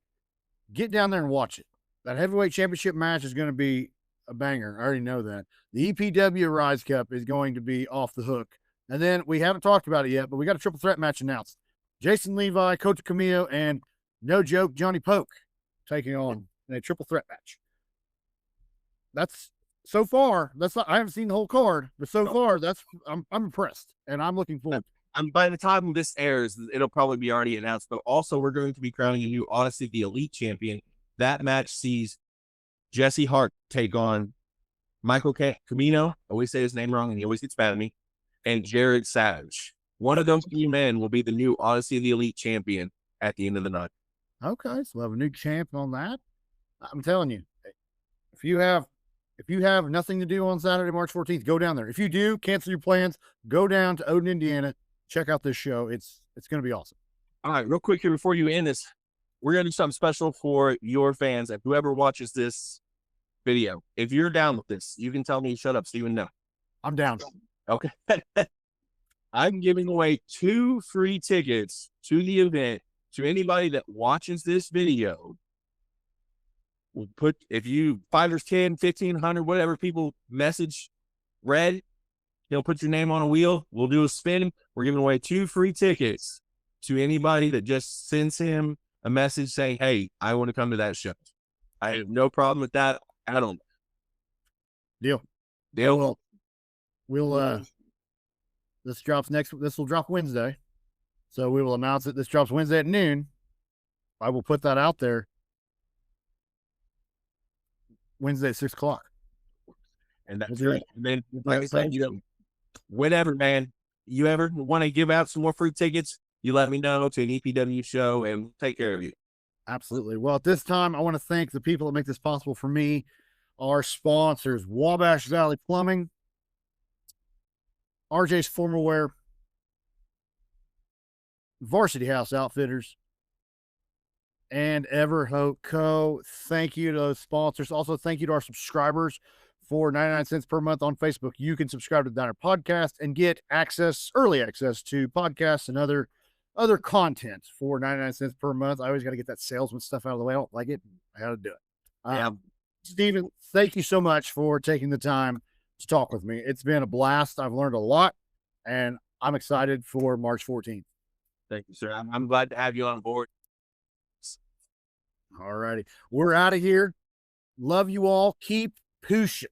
A: Get down there and watch it. That heavyweight championship match is going to be a banger. I already know that. The EPW Rise Cup is going to be off the hook. And then we haven't talked about it yet, but we got a triple threat match announced. Jason Levi, Coach Camillo, and no joke, Johnny Poke taking on in a triple threat match. That's so far. That's not, I haven't seen the whole card, but so far I'm impressed and I'm looking forward.
B: By the time this airs, it'll probably be already announced. But also, we're going to be crowning a new Odyssey the Elite champion. That match sees Jesse Hart take on Michael Camino. I always say his name wrong, and he always gets mad at me. And Jared Savage. One of those three men will be the new Odyssey the Elite champion at the end of the night.
A: Okay, so we'll have a new champion on that. I'm telling you, if you have nothing to do on Saturday, March 14th, go down there. If you do, cancel your plans. Go down to Odin, Indiana. Check out this show. It's going to be awesome.
B: All right, real quick here before you end this, we're going to do something special for your fans and whoever watches this video. If you're down with this, you can tell me, shut up, Steven. No.
A: I'm down.
B: Okay. I'm giving away 2 free tickets to the event to anybody that watches this video. We'll put, if you 5 or 10, 1,500, whatever people message Red, he'll put your name on a wheel. We'll do a spin. We're giving away 2 free tickets to anybody that just sends him a message saying, hey, I want to come to that show. I have no problem with that at all.
A: Deal. We'll this will drop Wednesday. So we will announce it. This drops Wednesday at noon. I will put that out there Wednesday at 6 o'clock.
B: And that's right. And then, like I said, whenever, man, you ever want to give out some more free tickets, you let me know to an EPW show and we'll take care of you.
A: Absolutely. Well, at this time, I want to thank the people that make this possible for me. Our sponsors, Wabash Valley Plumbing, RJ's Formal Wear, Varsity House Outfitters, and Everhope Co. Thank you to those sponsors. Also, thank you to our subscribers. For 99 cents per month on Facebook, you can subscribe to the Diner Podcast and get early access to podcasts and other content for 99 cents per month. I always got to get that salesman stuff out of the way. I don't like it. I got to do it. Steven, thank you so much for taking the time to talk with me. It's been a blast. I've learned a lot, and I'm excited for March 14th.
B: Thank you, sir. I'm glad to have you on board.
A: All righty. We're out of here. Love you all. Keep pushing.